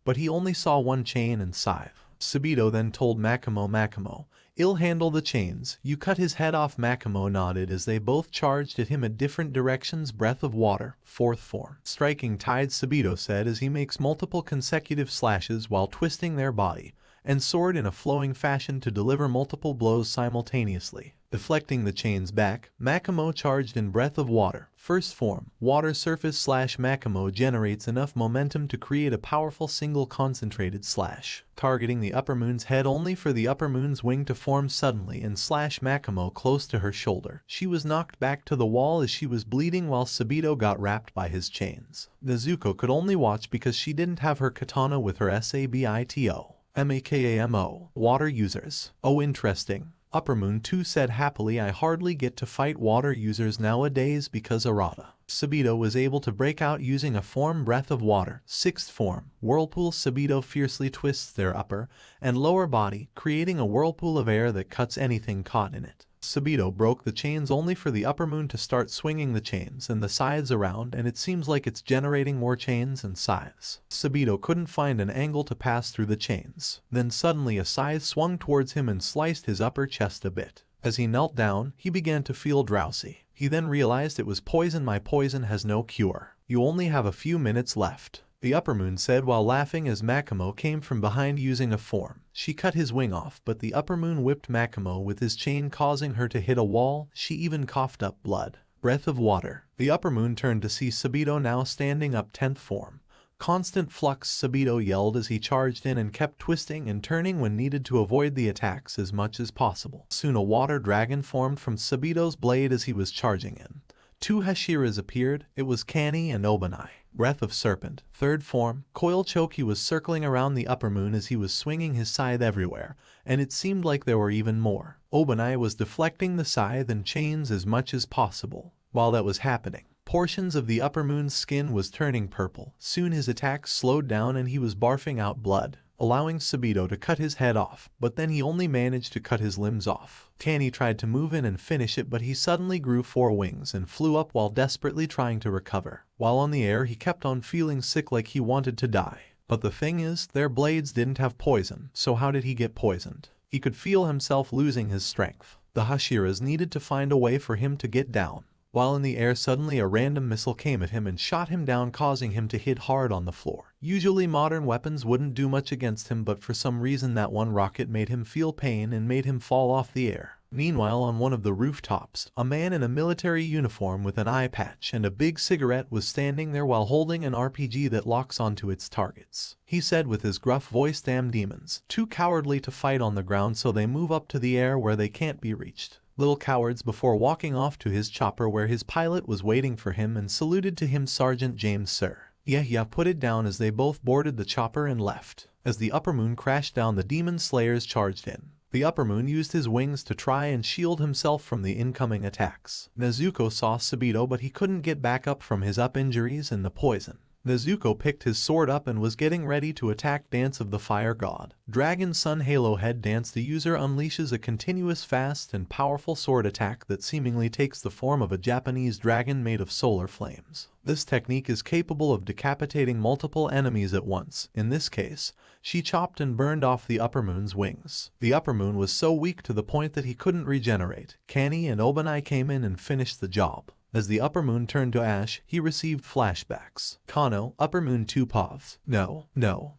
but he only saw one chain and scythe. Sabito then told Makamo, I'll handle the chains. You cut his head off. Makamo nodded as they both charged at him at different directions. Breath of water, fourth form, striking tides, Sabito said as he makes multiple consecutive slashes while twisting their body and sword in a flowing fashion to deliver multiple blows simultaneously. Deflecting the chains back, Makamo charged in breath of water, first form, water surface slash. Makamo generates enough momentum to create a powerful single concentrated slash, targeting the Upper Moon's head only for the Upper Moon's wing to form suddenly and slash Makamo close to her shoulder. She was knocked back to the wall as she was bleeding while Sabito got wrapped by his chains. Nezuko could only watch because she didn't have her katana with her. Sabito. Makamo. Water users. Oh, interesting, Upper Moon 2 said happily. I hardly get to fight water users nowadays because Arata Sabito was able to break out using a form Breath of Water. 6th form, Whirlpool. Sabito fiercely twists their upper and lower body, creating a whirlpool of air that cuts anything caught in it. Sabito broke the chains only for the upper moon to start swinging the chains and the scythes around, and it seems like it's generating more chains and scythes. Sabito couldn't find an angle to pass through the chains. Then suddenly a scythe swung towards him and sliced his upper chest a bit. As he knelt down, he began to feel drowsy. He then realized it was poison. My poison has no cure. You only have a few minutes left, the upper moon said while laughing as Makamo came from behind using a form. She cut his wing off, but the upper moon whipped Makamo with his chain, causing her to hit a wall. She even coughed up blood. Breath of Water. The upper moon turned to see Sabito now standing up. 10th form, Constant Flux. Sabito yelled as he charged in and kept twisting and turning when needed to avoid the attacks as much as possible. Soon a water dragon formed from Sabito's blade as he was charging in. 2 hashiras appeared. It was Kani and Obanai. Breath of Serpent. 3rd form, Coil Choke. He was circling around the upper moon as he was swinging his scythe everywhere, and it seemed like there were even more. Obanai was deflecting the scythe and chains as much as possible. While that was happening, portions of the upper moon's skin was turning purple. Soon his attacks slowed down and he was barfing out blood, allowing Sabito to cut his head off, but then he only managed to cut his limbs off. Kani tried to move in and finish it, but he suddenly grew 4 wings and flew up while desperately trying to recover. While on the air, he kept on feeling sick, like he wanted to die. But the thing is, their blades didn't have poison, so how did he get poisoned? He could feel himself losing his strength. The Hashiras needed to find a way for him to get down. While in the air, suddenly a random missile came at him and shot him down, causing him to hit hard on the floor. Usually modern weapons wouldn't do much against him, but for some reason that one rocket made him feel pain and made him fall off the air. Meanwhile, on one of the rooftops, a man in a military uniform with an eye patch and a big cigarette was standing there while holding an RPG that locks onto its targets. He said with his gruff voice, "Damn demons, too cowardly to fight on the ground, so they move up to the air where they can't be reached. Little cowards," before walking off to his chopper where his pilot was waiting for him and saluted to him. "Sergeant James, sir." "Yeah, put it down," as they both boarded the chopper and left. As the upper moon crashed down, the demon slayers charged in. The upper moon used his wings to try and shield himself from the incoming attacks. Nezuko saw Sabito, but he couldn't get back up from his injuries and the poison. Nezuko picked his sword up and was getting ready to attack. Dance of the Fire God. Dragon Sun Halo Head Dance. The user unleashes a continuous fast and powerful sword attack that seemingly takes the form of a Japanese dragon made of solar flames. This technique is capable of decapitating multiple enemies at once. In this case, she chopped and burned off the upper moon's wings. The upper moon was so weak to the point that he couldn't regenerate. Kani and Obanai came in and finished the job. As the upper moon turned to ash, he received flashbacks. Kano, upper moon 2 paths. No,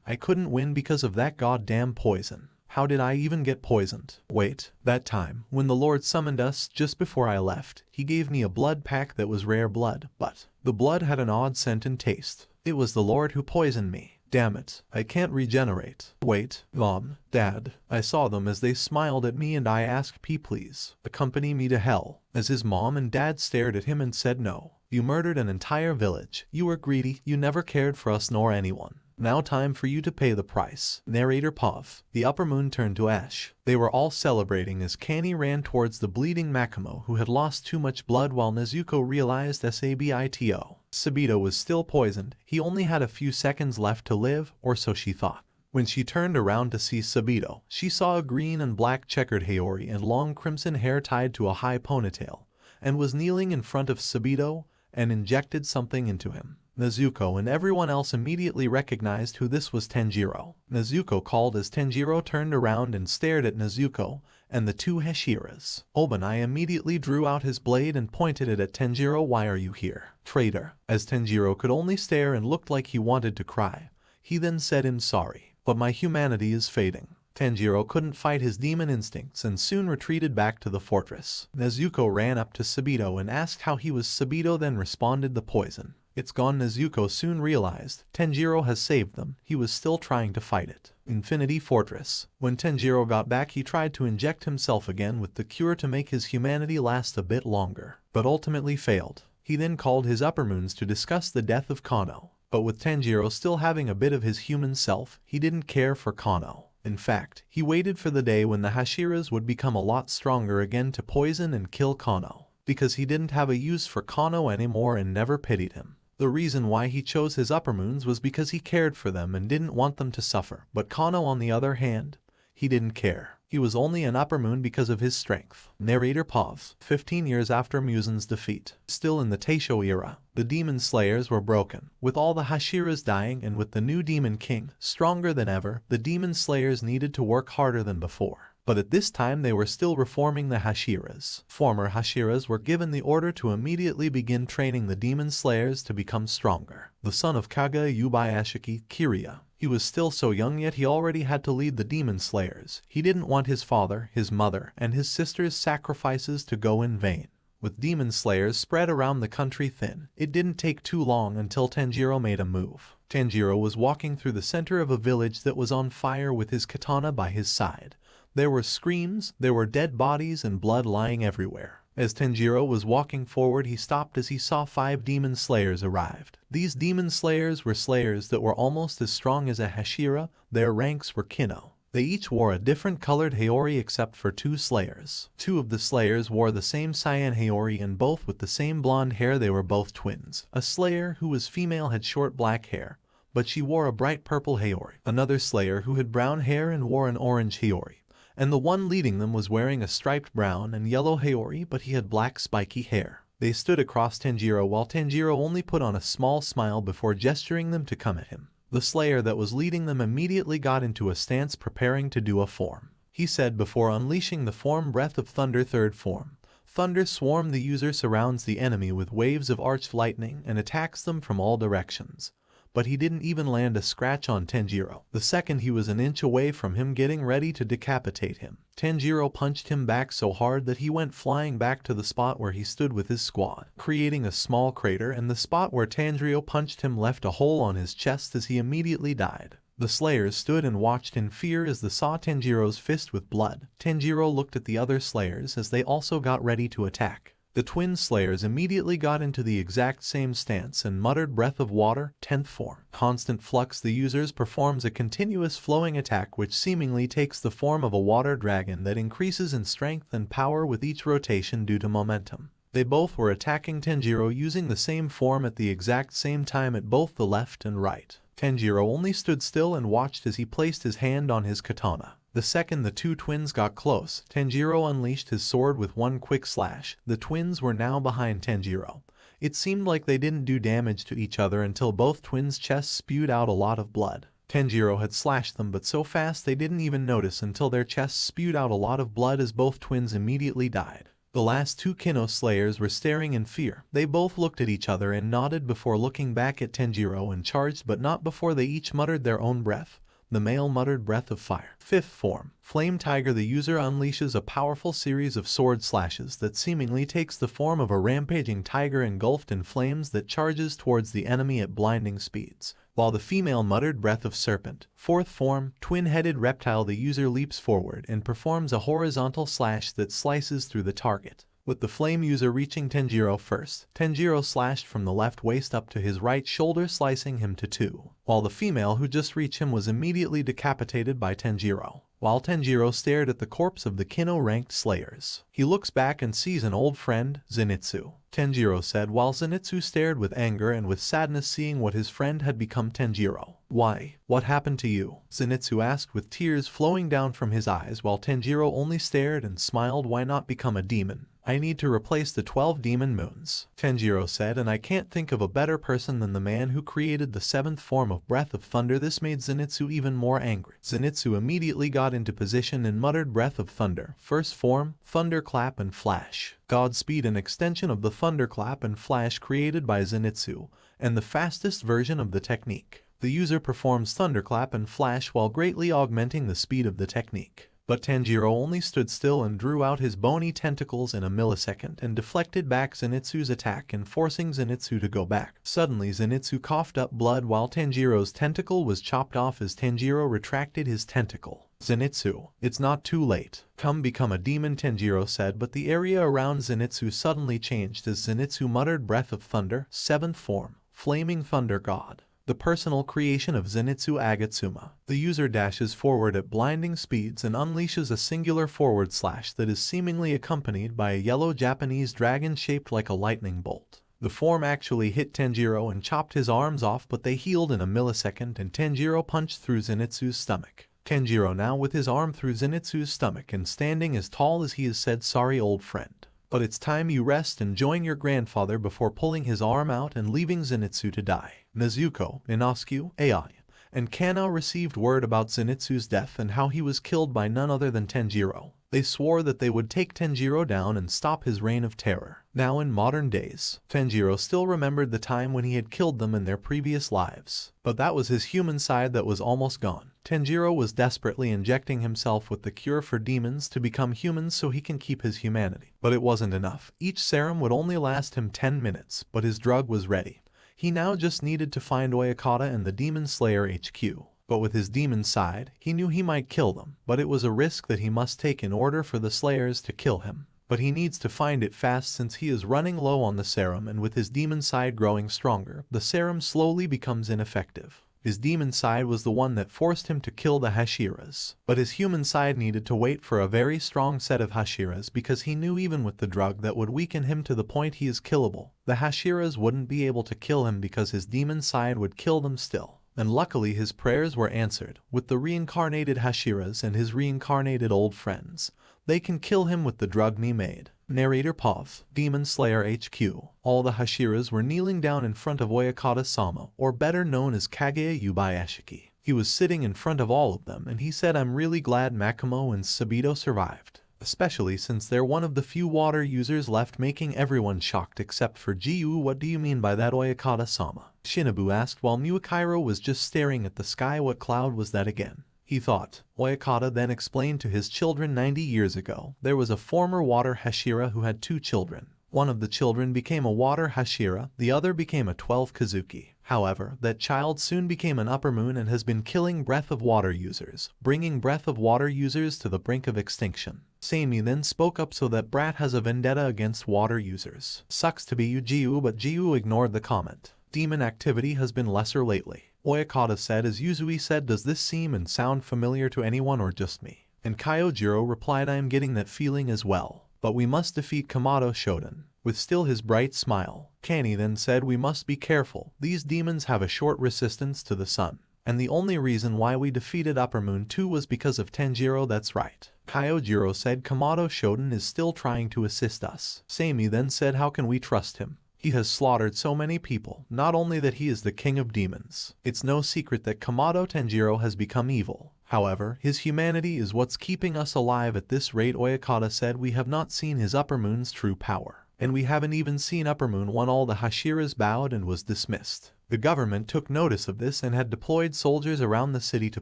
I couldn't win because of that goddamn poison. How did I even get poisoned? Wait, that time, when the Lord summoned us just before I left, he gave me a blood pack that was rare blood, but the blood had an odd scent and taste. It was the Lord who poisoned me. Damn it, I can't regenerate. Wait, Mom, Dad, I saw them as they smiled at me and I asked P, please accompany me to hell. As his mom and dad stared at him and said, "No, you murdered an entire village. You were greedy, you never cared for us nor anyone. Now time for you to pay the price." Narrator Pav. The upper moon turned to ash. They were all celebrating as Kani ran towards the bleeding Makamo, who had lost too much blood, while Nezuko realized Sabito. Sabito was still poisoned. He only had a few seconds left to live, or so she thought. When she turned around to see Sabito, she saw a green and black checkered Haori and long crimson hair tied to a high ponytail, and was kneeling in front of Sabito and injected something into him. Nezuko and everyone else immediately recognized who this was. Tanjiro. Nezuko called as Tanjiro turned around and stared at Nezuko and the 2 Hashiras. Obanai immediately drew out his blade and pointed it at Tanjiro. "Why are you here, traitor?" As Tanjiro could only stare and looked like he wanted to cry, he then said, "I'm sorry, but my humanity is fading." Tanjiro couldn't fight his demon instincts and soon retreated back to the fortress. Nezuko ran up to Sabito and asked how he was. Sabito then responded, "The poison. It's gone." Nezuko soon realized Tanjiro has saved them. He was still trying to fight it. Infinity Fortress. When Tanjiro got back, he tried to inject himself again with the cure to make his humanity last a bit longer, but ultimately failed. He then called his upper moons to discuss the death of Kano. But with Tanjiro still having a bit of his human self, he didn't care for Kano. In fact, he waited for the day when the Hashiras would become a lot stronger again to poison and kill Kano. because he didn't have a use for Kano anymore and never pitied him. The reason why he chose his upper moons was because he cared for them and didn't want them to suffer. But Kano, on the other hand, he didn't care. He was only an upper moon because of his strength. Narrator pause. 15 years after Muzan's defeat. Still in the Taisho era, the demon slayers were broken. With all the hashiras dying and with the new demon king stronger than ever, the demon slayers needed to work harder than before. But at this time they were still reforming the hashiras. Former hashiras were given the order to immediately begin training the demon slayers to become stronger. The son of Kage Yubayashiki, Kiriya. He was still so young, yet he already had to lead the demon slayers. He didn't want his father, his mother, and his sister's sacrifices to go in vain. With demon slayers spread around the country thin, it didn't take too long until Tanjiro made a move. Tanjiro was walking through the center of a village that was on fire with his katana by his side. There were screams, there were dead bodies and blood lying everywhere. As Tanjiro was walking forward, he stopped as he saw 5 demon slayers arrived. These demon slayers were slayers that were almost as strong as a Hashira. Their ranks were Kino. They each wore a different colored Haori except for 2 slayers. 2 of the slayers wore the same cyan Haori and both with the same blonde hair. They were both twins. A slayer who was female had short black hair, but she wore a bright purple Haori. Another slayer who had brown hair and wore an orange Haori. And the one leading them was wearing a striped brown and yellow Haori, but he had black spiky hair. They stood across Tanjiro while Tanjiro only put on a small smile before gesturing them to come at him. The slayer that was leading them immediately got into a stance preparing to do a form. He said before unleashing the form Breath of Thunder 3rd form. Thunder Swarm. The user surrounds the enemy with waves of arch lightning and attacks them from all directions. But he didn't even land a scratch on Tanjiro. The second he was an inch away from him getting ready to decapitate him, Tanjiro punched him back so hard that he went flying back to the spot where he stood with his squad, creating a small crater, and the spot where Tanjiro punched him left a hole on his chest as he immediately died. The slayers stood and watched in fear as they saw Tanjiro's fist with blood. Tanjiro looked at the other slayers as they also got ready to attack. The twin slayers immediately got into the exact same stance and muttered Breath of Water, 10th form. Constant Flux. The users performs a continuous flowing attack which seemingly takes the form of a water dragon that increases in strength and power with each rotation due to momentum. They both were attacking Tanjiro using the same form at the exact same time at both the left and right. Tanjiro only stood still and watched as he placed his hand on his katana. The second the 2 twins got close, Tanjiro unleashed his sword with one quick slash. The twins were now behind Tanjiro. It seemed like they didn't do damage to each other until both twins' chests spewed out a lot of blood. Tanjiro had slashed them but so fast they didn't even notice until their chests spewed out a lot of blood as both twins immediately died. The last 2 Kino slayers were staring in fear. They both looked at each other and nodded before looking back at Tanjiro and charged, but not before they each muttered their own breath. The male muttered Breath of Fire. 5th form. Flame Tiger. The user unleashes a powerful series of sword slashes that seemingly takes the form of a rampaging tiger engulfed in flames that charges towards the enemy at blinding speeds. While the female muttered Breath of Serpent. 4th form. Twin-headed reptile. The user leaps forward and performs a horizontal slash that slices through the target, with the flame user reaching Tanjiro first. Tanjiro slashed from the left waist up to his right shoulder, slicing him to 2, while the female who just reached him was immediately decapitated by Tanjiro. While Tanjiro stared at the corpse of the Kino-ranked slayers, he looks back and sees an old friend, Zenitsu. Tanjiro said while Zenitsu stared with anger and with sadness seeing what his friend had become. Tanjiro. Why? What happened to you? Zenitsu asked with tears flowing down from his eyes while Tanjiro only stared and smiled. Why not become a demon? I need to replace the 12 demon moons, Tanjiro said, and I can't think of a better person than the man who created the 7th form of Breath of Thunder. This made Zenitsu even more angry. Zenitsu immediately got into position and muttered Breath of Thunder, 1st form, Thunderclap and Flash. Godspeed. An extension of the Thunderclap and Flash created by Zenitsu, and the fastest version of the technique. The user performs Thunderclap and Flash while greatly augmenting the speed of the technique. But Tanjiro only stood still and drew out his bony tentacles in a millisecond and deflected back Zenitsu's attack and forcing Zenitsu to go back. Suddenly Zenitsu coughed up blood while Tanjiro's tentacle was chopped off as Tanjiro retracted his tentacle. Zenitsu, it's not too late. Come become a demon, Tanjiro said, but the area around Zenitsu suddenly changed as Zenitsu muttered Breath of Thunder, 7th form, Flaming Thunder God. the personal creation of Zenitsu Agatsuma. The user dashes forward at blinding speeds and unleashes a singular forward slash that is seemingly accompanied by a yellow Japanese dragon shaped like a lightning bolt. The form actually hit Tanjiro and chopped his arms off, but they healed in a millisecond and Tanjiro punched through Zenitsu's stomach. Tanjiro now with his arm through Zenitsu's stomach and standing as tall as he is said, "Sorry old friend, but it's time you rest and join your grandfather," before pulling his arm out and leaving Zenitsu to die. Nezuko, Inoskue, Ai, and Kano received word about Zenitsu's death and how he was killed by none other than Tanjiro. They swore that they would take Tanjiro down and stop his reign of terror. Now in modern days, Tanjiro still remembered the time when he had killed them in their previous lives, but that was his human side that was almost gone. Tanjiro was desperately injecting himself with the cure for demons to become humans so he can keep his humanity. But it wasn't enough. Each serum would only last him 10 minutes, but his drug was ready. He now just needed to find Oyakata and the Demon Slayer HQ. But with his demon side, he knew he might kill them, but it was a risk that he must take in order for the Slayers to kill him. But he needs to find it fast since he is running low on the serum, and with his demon side growing stronger, the serum slowly becomes ineffective. His demon side was the one that forced him to kill the hashiras, but his human side needed to wait for a very strong set of hashiras because he knew even with the drug that would weaken him to the point he is killable, the hashiras wouldn't be able to kill him because his demon side would kill them still. And luckily his prayers were answered. With the reincarnated hashiras and his reincarnated old friends, they can kill him with the drug he made. Narrator Pav, Demon Slayer HQ. All the hashiras were kneeling down in front of Oyakata-sama, or better known as Kageye Yubaishiki. He was sitting in front of all of them and he said, "I'm really glad Makomo and Sabito survived, especially since they're one of the few water users left," making everyone shocked except for Jiu. "What do you mean by that, Oyakata-sama?" Shinobu asked while Muakairo was just staring at the sky. "What cloud was that again?" he thought. Oyakata then explained to his children 90 years ago, there was a former water Hashira who had 2 children. One of the children became a water Hashira, the other became a 12 Kazuki. However, that child soon became an upper moon and has been killing breath of water users, bringing breath of water users to the brink of extinction. Sammy then spoke up so that Brat has a vendetta against water users. "Sucks to be you, Jiu," but Jiu ignored the comment. "Demon activity has been lesser lately," Oyakata said as Yuzui said, "Does this seem and sound familiar to anyone or just me?" And Kyojiro replied, "I am getting that feeling as well. But we must defeat Kamato Shoten," with still his bright smile. Kani then said, "We must be careful. These demons have a short resistance to the sun. And the only reason why we defeated Upper Moon 2 was because of Tanjiro." "That's right." Kyojiro said, "Kamato Shoten is still trying to assist us." Sammy then said, "How can we trust him? He has slaughtered so many people. Not only that, he is the king of demons. It's no secret that Kamato Tanjiro has become evil. However, his humanity is what's keeping us alive at this rate." Oyakata said, "We have not seen his Upper Moon's true power. And we haven't even seen Upper Moon 1. All the Hashiras bowed and was dismissed." The government took notice of this and had deployed soldiers around the city to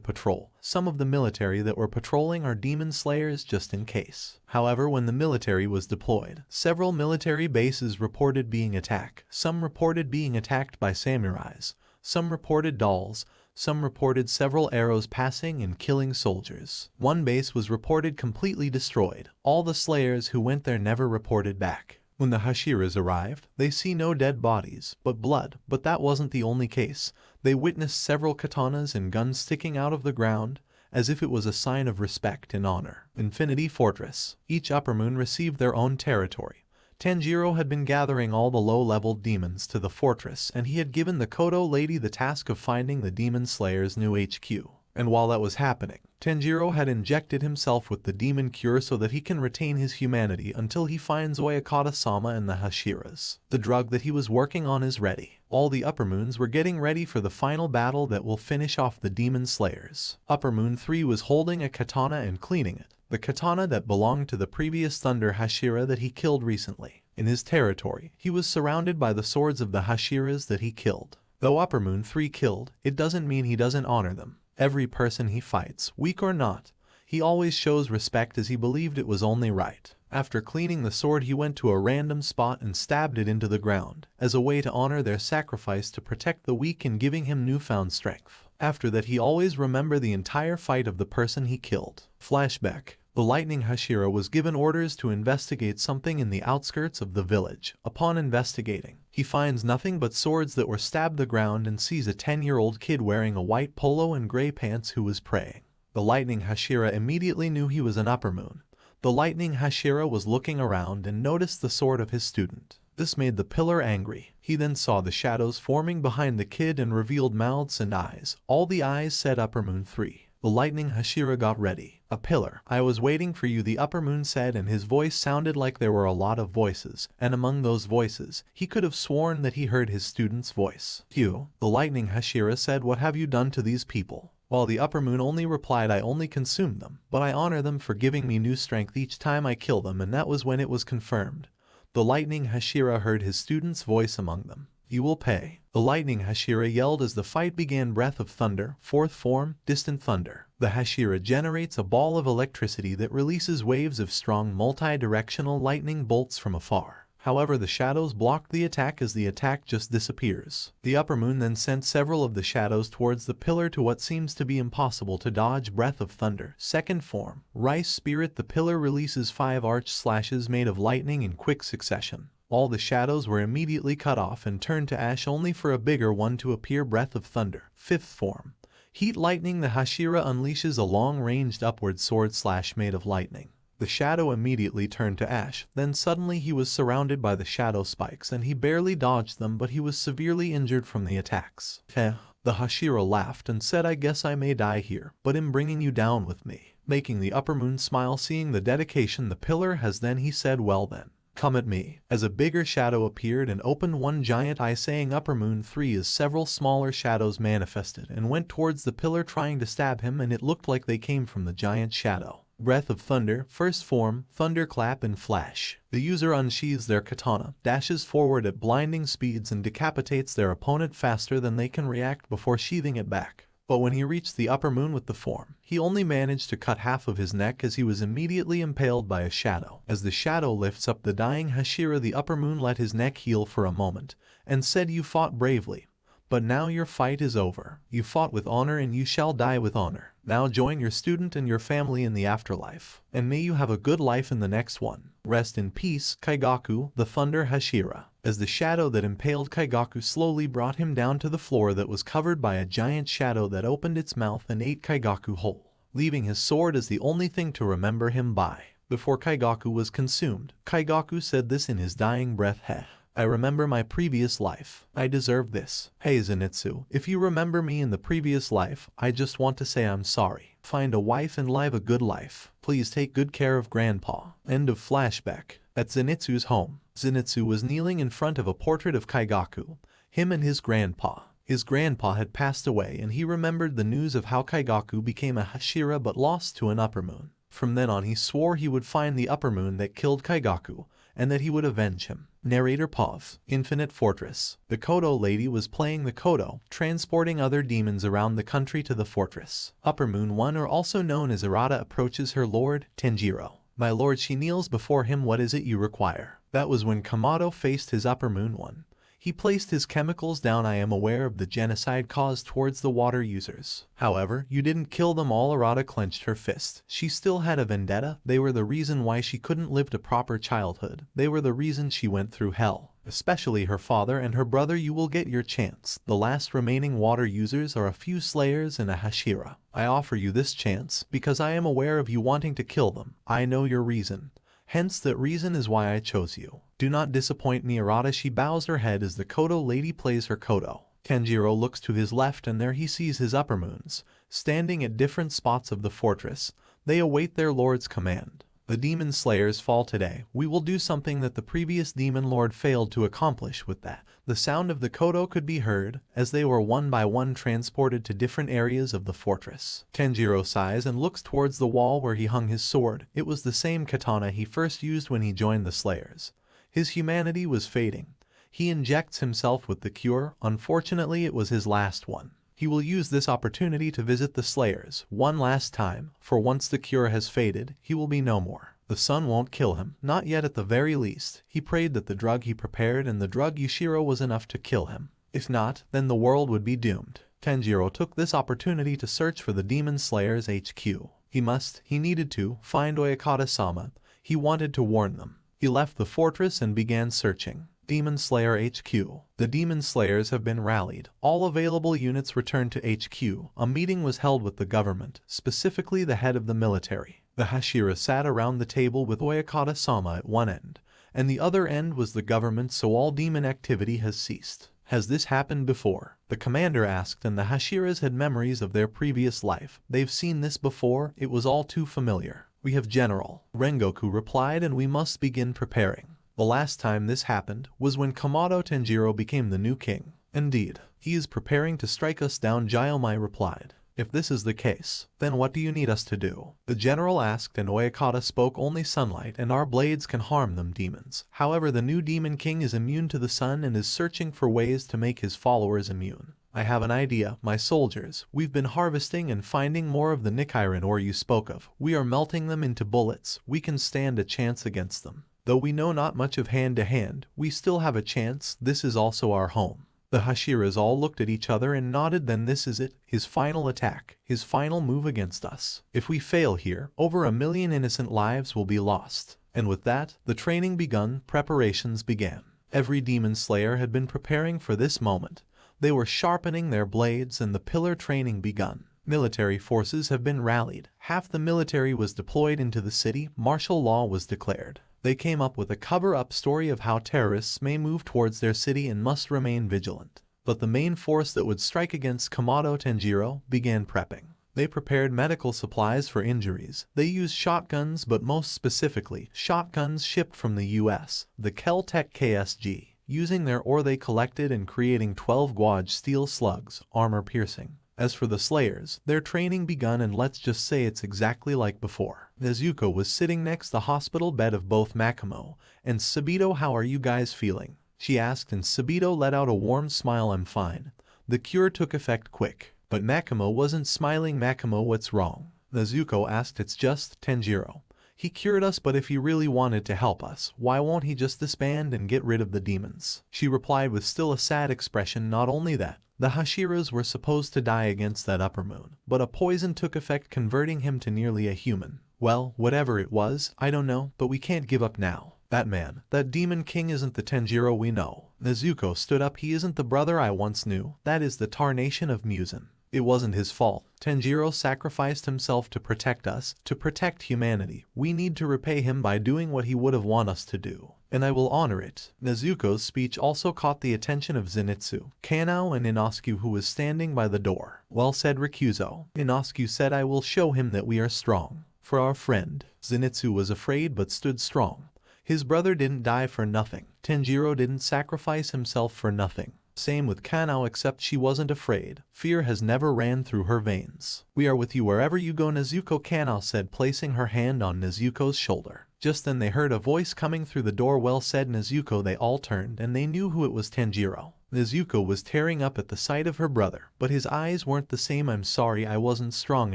patrol. Some of the military that were patrolling are demon slayers just in case. However, when the military was deployed, several military bases reported being attacked. Some reported being attacked by samurais. Some reported dolls. Some reported several arrows passing and killing soldiers. One base was reported completely destroyed. All the slayers who went there never reported back. When the Hashiras arrived, they see no dead bodies, but blood. But that wasn't the only case. They witnessed several katanas and guns sticking out of the ground, as if it was a sign of respect and honor. Infinity Fortress. Each Upper Moon received their own territory. Tanjiro had been gathering all the low-leveled demons to the fortress, and he had given the Kodo lady the task of finding the Demon Slayer's new HQ. And while that was happening, Tanjiro had injected himself with the demon cure so that he can retain his humanity until he finds Oyakata-sama and the Hashiras. The drug that he was working on is ready. All the Upper Moons were getting ready for the final battle that will finish off the Demon Slayers. Upper Moon 3 was holding a katana and cleaning it. The katana that belonged to the previous Thunder Hashira that he killed recently. In his territory, he was surrounded by the swords of the Hashiras that he killed. Though Upper Moon 3 killed, it doesn't mean he doesn't honor them. Every person he fights, weak or not, he always shows respect as he believed it was only right. After cleaning the sword, he went to a random spot and stabbed it into the ground, as a way to honor their sacrifice to protect the weak and giving him newfound strength. After that, he always remember the entire fight of the person he killed. Flashback. The lightning Hashira was given orders to investigate something in the outskirts of the village. Upon investigating, he finds nothing but swords that were stabbed the ground and sees a 10-year-old kid wearing a white polo and gray pants who was praying. The lightning Hashira immediately knew he was an upper moon. The lightning Hashira was looking around and noticed the sword of his student. This made the pillar angry. He then saw the shadows forming behind the kid and revealed mouths and eyes. All the eyes said Upper Moon 3. The lightning Hashira got ready. A pillar. I was waiting for you, the upper moon said, and his voice sounded like there were a lot of voices, and among those voices, he could have sworn that he heard his student's voice. You, the lightning Hashira said, what have you done to these people? While the upper moon only replied, I only consumed them, but I honor them for giving me new strength each time I kill them, and that was when it was confirmed. The lightning Hashira heard his student's voice among them. You will pay. The lightning Hashira yelled as the fight began. Breath of thunder, fourth form, distant thunder. The Hashira generates a ball of electricity that releases waves of strong multi-directional lightning bolts from afar. However, the shadows blocked the attack as the attack just disappears. The upper moon then sent several of the shadows towards the pillar to what seems to be impossible to dodge. Breath of thunder, second form, rice spirit. The pillar releases 5 arch slashes made of lightning in quick succession. All the shadows were immediately cut off and turned to ash, only for a bigger one to appear. Breath of thunder, fifth form, heat lightning. The Hashira unleashes a long-ranged upward sword slash made of lightning. The shadow immediately turned to ash, then suddenly he was surrounded by the shadow spikes and he barely dodged them, but he was severely injured from the attacks. Heh. The Hashira laughed and said, I guess I may die here, but I'm bringing you down with me. Making the upper moon smile seeing the dedication the pillar has, then he said, well then, come at me. As a bigger shadow appeared and opened one giant eye saying Upper Moon 3, as several smaller shadows manifested and went towards the pillar trying to stab him, and it looked like they came from the giant shadow. Breath of thunder, first form, thunderclap and flash. The user unsheathes their katana, dashes forward at blinding speeds and decapitates their opponent faster than they can react before sheathing it back. But when he reached the upper moon with the form, he only managed to cut half of his neck as he was immediately impaled by a shadow. As the shadow lifts up the dying Hashira, the upper moon let his neck heal for a moment and said, you fought bravely, but now your fight is over. You fought with honor and you shall die with honor. Now join your student and your family in the afterlife, and may you have a good life in the next one. Rest in peace, Kaigaku, the Thunder Hashira. As the shadow that impaled Kaigaku slowly brought him down to the floor that was covered by a giant shadow that opened its mouth and ate Kaigaku whole, leaving his sword as the only thing to remember him by. Before Kaigaku was consumed, Kaigaku said this in his dying breath, Heh. I remember my previous life. I deserve this. Hey Zenitsu, if you remember me in the previous life, I just want to say I'm sorry. Find a wife and live a good life. Please take good care of Grandpa. End of flashback. At Zenitsu's home, Zenitsu was kneeling in front of a portrait of Kaigaku, him and his grandpa. His grandpa had passed away and he remembered the news of how Kaigaku became a Hashira but lost to an upper moon. From then on he swore he would find the upper moon that killed Kaigaku, and that he would avenge him. Narrator pause. Infinite Fortress. The Kodo lady was playing the Kodo, transporting other demons around the country to the fortress. Upper Moon 1, or also known as Arata, approaches her lord, Tanjiro. My lord, she kneels before him. What is it you require? That was when Kamado faced his Upper Moon 1. He placed his chemicals down. I am aware of the genocide caused towards the water users. However, you didn't kill them all. Arata clenched her fist. She still had a vendetta. They were the reason why she couldn't live a proper childhood. They were the reason she went through hell. Especially her father and her brother. You will get your chance. The last remaining water users are a few slayers and a Hashira. I offer you this chance because I am aware of you wanting to kill them. I know your reason. Hence that reason is why I chose you. Do not disappoint me, Arata. She bows her head as the Kodo lady plays her Kodo. Tanjiro looks to his left and there he sees his upper moons, standing at different spots of the fortress. They await their lord's command. The demon slayers fall today. We will do something that the previous demon lord failed to accomplish. With that, the sound of the Kodo could be heard as they were one by one transported to different areas of the fortress. Tanjiro sighs and looks towards the wall where he hung his sword. It was the same katana he first used when he joined the slayers. His humanity was fading. He injects himself with the cure. Unfortunately, it was his last one. He will use this opportunity to visit the slayers one last time, for once the cure has faded, he will be no more. The sun won't kill him, not yet at the very least. He prayed that the drug he prepared and the drug Yushiro was enough to kill him. If not, then the world would be doomed. Tanjiro took this opportunity to search for the demon slayers HQ. He needed to find Oyakata-sama. He wanted to warn them. He left the fortress and began searching. Demon Slayer HQ. The Demon Slayers have been rallied. All available units returned to HQ. A meeting was held with the government, specifically the head of the military. The Hashira sat around the table with Oyakata-sama at one end, and the other end was the government, so all demon activity has ceased. Has this happened before? The commander asked, and the Hashiras had memories of their previous life. They've seen this before, it was all too familiar. We have General Rengoku replied, and we must begin preparing. The last time this happened was when Komodo Tanjiro became the new king. Indeed, he is preparing to strike us down, Gyomai replied. If this is the case, then what do you need us to do? The general asked, and Oyakata spoke, only sunlight and our blades can harm them demons. However, the new demon king is immune to the sun and is searching for ways to make his followers immune. I have an idea, my soldiers. We've been harvesting and finding more of the Nichiren ore you spoke of. We are melting them into bullets. We can stand a chance against them. Though we know not much of hand-to-hand, we still have a chance. This is also our home. The Hashiras all looked at each other and nodded. Then this is it, his final attack, his final move against us. If we fail here, over 1 million innocent lives will be lost. And with that, the training begun, preparations began. Every demon slayer had been preparing for this moment. They were sharpening their blades and the pillar training begun. Military forces have been rallied. Half the military was deployed into the city. Martial law was declared. They came up with a cover-up story of how terrorists may move towards their city and must remain vigilant. But the main force that would strike against Komodo Tanjiro began prepping. They prepared medical supplies for injuries. They used shotguns, but most specifically, shotguns shipped from the US, the Kel-Tec KSG. Using their ore they collected and creating 12 gauge steel slugs, armor-piercing. As for the Slayers, their training begun, and let's just say it's exactly like before. Nezuko was sitting next the hospital bed of both Makomo and Sabito. How are you guys feeling? She asked, and Sabito let out a warm smile. I'm fine. The cure took effect quick. But Makomo wasn't smiling. Makomo, what's wrong? Nezuko asked. It's just Tanjiro. He cured us, but if he really wanted to help us, why won't he just disband and get rid of the demons? She replied with still a sad expression. Not only that, the Hashiras were supposed to die against that upper moon, but a poison took effect, converting him to nearly a human. Well, whatever it was, I don't know, but we can't give up now. That man, that demon king isn't the Tanjiro we know. Nezuko stood up. He isn't the brother I once knew. That is the tarnation of Muzan. It wasn't his fault. Tanjiro sacrificed himself to protect us, to protect humanity. We need to repay him by doing what he would have wanted us to do. And I will honor it. Nezuko's speech also caught the attention of Zenitsu, Kanao, and Inoskue, who was standing by the door. Well said, Rikuzo. Inoskue said, I will show him that we are strong. For our friend. Zenitsu was afraid but stood strong. His brother didn't die for nothing. Tanjiro didn't sacrifice himself for nothing. Same with Kanao, except she wasn't afraid. Fear has never ran through her veins. We are with you wherever you go, Nezuko, Kanao said, placing her hand on Nezuko's shoulder. Just then they heard a voice coming through the door. Well said, Nezuko. They all turned, and they knew who it was. Tanjiro. Nezuko was tearing up at the sight of her brother, but his eyes weren't the same. I'm sorry, I wasn't strong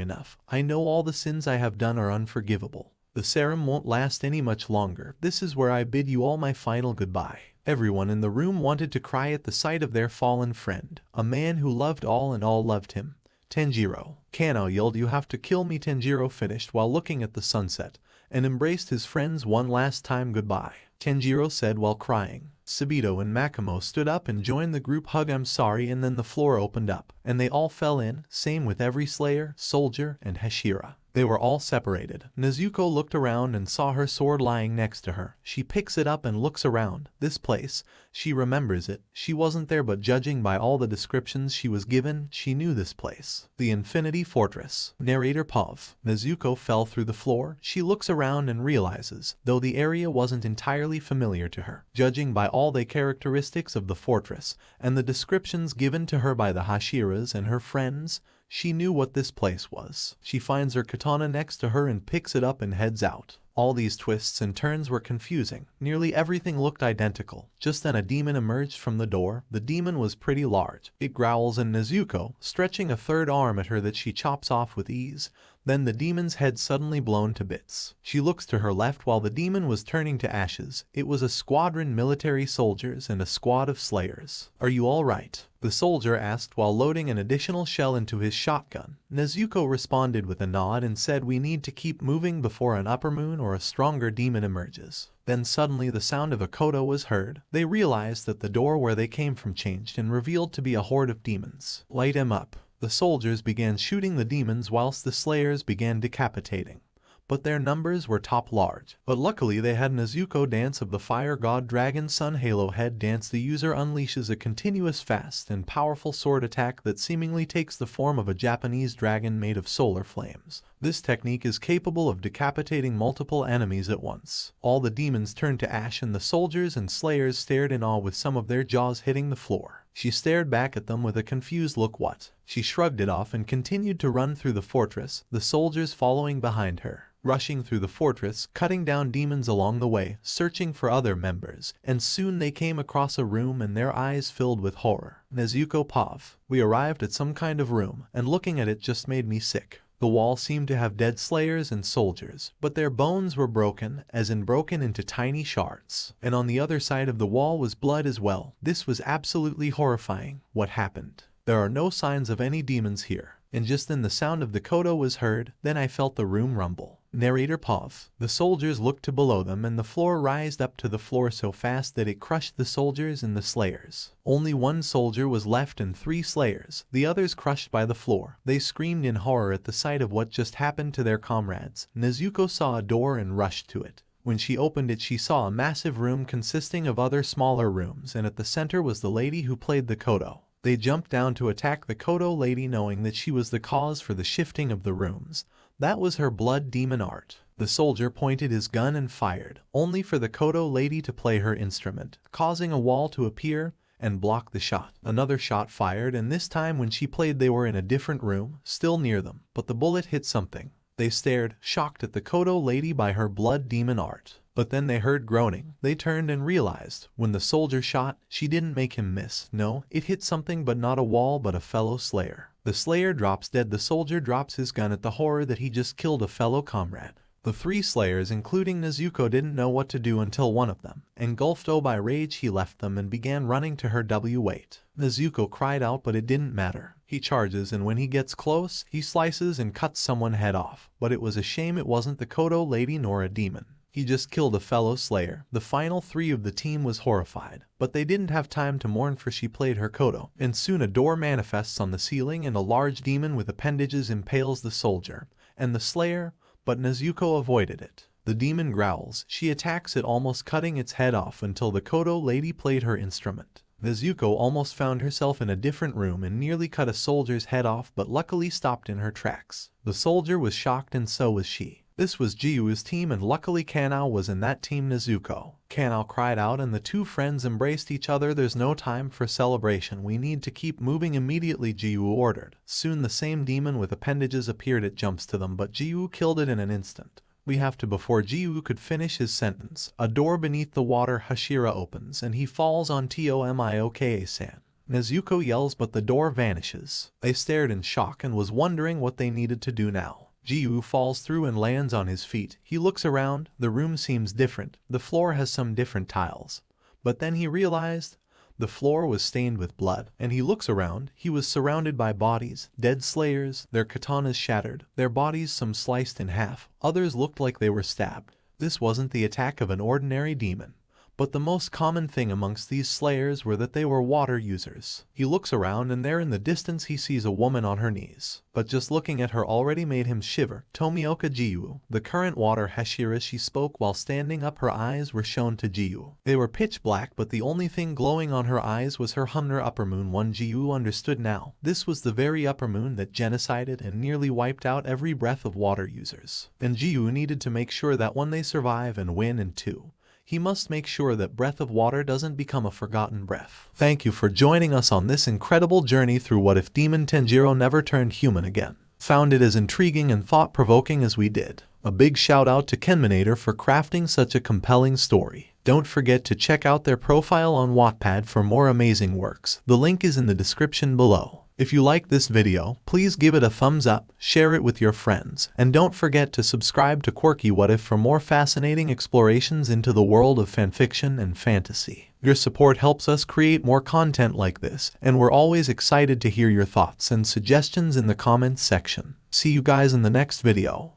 enough. I know all the sins I have done are unforgivable. The serum won't last any much longer. This is where I bid you all my final goodbye. Everyone in the room wanted to cry at the sight of their fallen friend, a man who loved all and all loved him. Tanjiro. Kanao yelled, you have to kill me. Tanjiro finished while looking at the sunset, and embraced his friends one last time. Goodbye, Tanjiro said while crying. Sabito and Makomo stood up and joined the group hug. I'm sorry, and then the floor opened up, and they all fell in, same with every Slayer, soldier, and Hashira. They were all separated. Nezuko looked around and saw her sword lying next to her. She picks it up and looks around. This place, she remembers it. She wasn't there, but judging by all the descriptions she was given, she knew this place. The Infinity Fortress. Narrator Pov. Nezuko fell through the floor. She looks around and realizes, though the area wasn't entirely familiar to her, judging by all the characteristics of the fortress and the descriptions given to her by the Hashiras and her friends, she knew what this place was. She finds her katana next to her and picks it up and heads out. All these twists and turns were confusing. Nearly everything looked identical. Just then a demon emerged from the door. The demon was pretty large. It growls, and Nezuko, stretching a third arm at her that she chops off with ease. Then the demon's head suddenly blown to bits. She looks to her left while the demon was turning to ashes. It was a squadron military soldiers and a squad of slayers. Are you all right? The soldier asked while loading an additional shell into his shotgun. Nezuko responded with a nod and said we need to keep moving before an upper moon or a stronger demon emerges. Then suddenly the sound of a koto was heard. They realized that the door where they came from changed and revealed to be a horde of demons. Light him up. The soldiers began shooting the demons whilst the slayers began decapitating. But their numbers were top large. But luckily they had Nezuko dance of the fire god dragon sun halo head dance. The user unleashes a continuous fast and powerful sword attack that seemingly takes the form of a Japanese dragon made of solar flames. This technique is capable of decapitating multiple enemies at once. All the demons turned to ash and the soldiers and slayers stared in awe with some of their jaws hitting the floor. She stared back at them with a confused look. What? She shrugged it off and continued to run through the fortress, the soldiers following behind her. Rushing through the fortress, cutting down demons along the way, searching for other members, and soon they came across a room and their eyes filled with horror. Nezuko Pav. We arrived at some kind of room, and looking at it just made me sick. The wall seemed to have dead slayers and soldiers, but their bones were broken, as in broken into tiny shards. And on the other side of the wall was blood as well. This was absolutely horrifying. What happened? There are no signs of any demons here. And just then the sound of the koto was heard, then I felt the room rumble. Narrator Pav. The soldiers looked to below them and the floor rised up to the floor so fast that it crushed the soldiers and the slayers. Only one soldier was left and 3 slayers, the others crushed by the floor. They screamed in horror at the sight of what just happened to their comrades. Nezuko saw a door and rushed to it. When she opened it she saw a massive room consisting of other smaller rooms, and at the center was the lady who played the koto. They jumped down to attack the koto lady knowing that she was the cause for the shifting of the rooms. That was her blood demon art. The soldier pointed his gun and fired, only for the koto lady to play her instrument, causing a wall to appear and block the shot. Another shot fired, and this time when she played they were in a different room, still near them, but the bullet hit something. They stared, shocked at the koto lady by her blood demon art. But then they heard groaning. They turned and realized, when the soldier shot, she didn't make him miss. No, it hit something but not a wall but a fellow slayer. The slayer drops dead. The soldier drops his gun at the horror that he just killed a fellow comrade. The 3 slayers including Nezuko didn't know what to do until one of them, engulfed by rage, he left them and began running to her weight. Nezuko cried out but it didn't matter. He charges and when he gets close, he slices and cuts someone's head off. But it was a shame it wasn't the koto lady nor a demon. He just killed a fellow slayer. The final 3 of the team was horrified, but they didn't have time to mourn for she played her koto. And soon a door manifests on the ceiling and a large demon with appendages impales the soldier and the slayer, but Nezuko avoided it. The demon growls. She attacks it, almost cutting its head off until the koto lady played her instrument. Nezuko almost found herself in a different room and nearly cut a soldier's head off but luckily stopped in her tracks. The soldier was shocked and so was she. This was Jiyu's team and luckily Kanao was in that team. Nezuko. Kanao cried out and the 2 friends embraced each other. There's no time for celebration. We need to keep moving immediately, Jiyu ordered. Soon the same demon with appendages appeared. It jumps to them but Jiyu killed it in an instant. We have to. Before Jiyu could finish his sentence, a door beneath the water Hashira opens and he falls on Tomioka-san. Nezuko yells but the door vanishes. They stared in shock and was wondering what they needed to do now. Jiyu falls through and lands on his feet. He looks around. The room seems different. The floor has some different tiles. But then he realized the floor was stained with blood. And he looks around. He was surrounded by bodies, dead slayers, their katanas shattered, their bodies some sliced in half. Others looked like they were stabbed. This wasn't the attack of an ordinary demon. But the most common thing amongst these slayers were that they were water users. He looks around and there in the distance he sees a woman on her knees. But just looking at her already made him shiver. Tomioka Jiyu, the current water Hashira. She spoke while standing up. Her eyes were shown to Jiyu. They were pitch black but the only thing glowing on her eyes was her Humner upper moon. Jiyu understood now. This was the very upper moon that genocided and nearly wiped out every breath of water users. And Jiyu needed to make sure that one, they survive and win, and 2, he must make sure that breath of water doesn't become a forgotten breath. Thank you for joining us on this incredible journey through What If Demon Tanjiro Never Turned Human Again. Found it as intriguing and thought-provoking as we did. A big shout out to Kenmanator for crafting such a compelling story. Don't forget to check out their profile on Wattpad for more amazing works. The link is in the description below. If you like this video, please give it a thumbs up, share it with your friends, and don't forget to subscribe to Quirky What If for more fascinating explorations into the world of fanfiction and fantasy. Your support helps us create more content like this, and we're always excited to hear your thoughts and suggestions in the comments section. See you guys in the next video.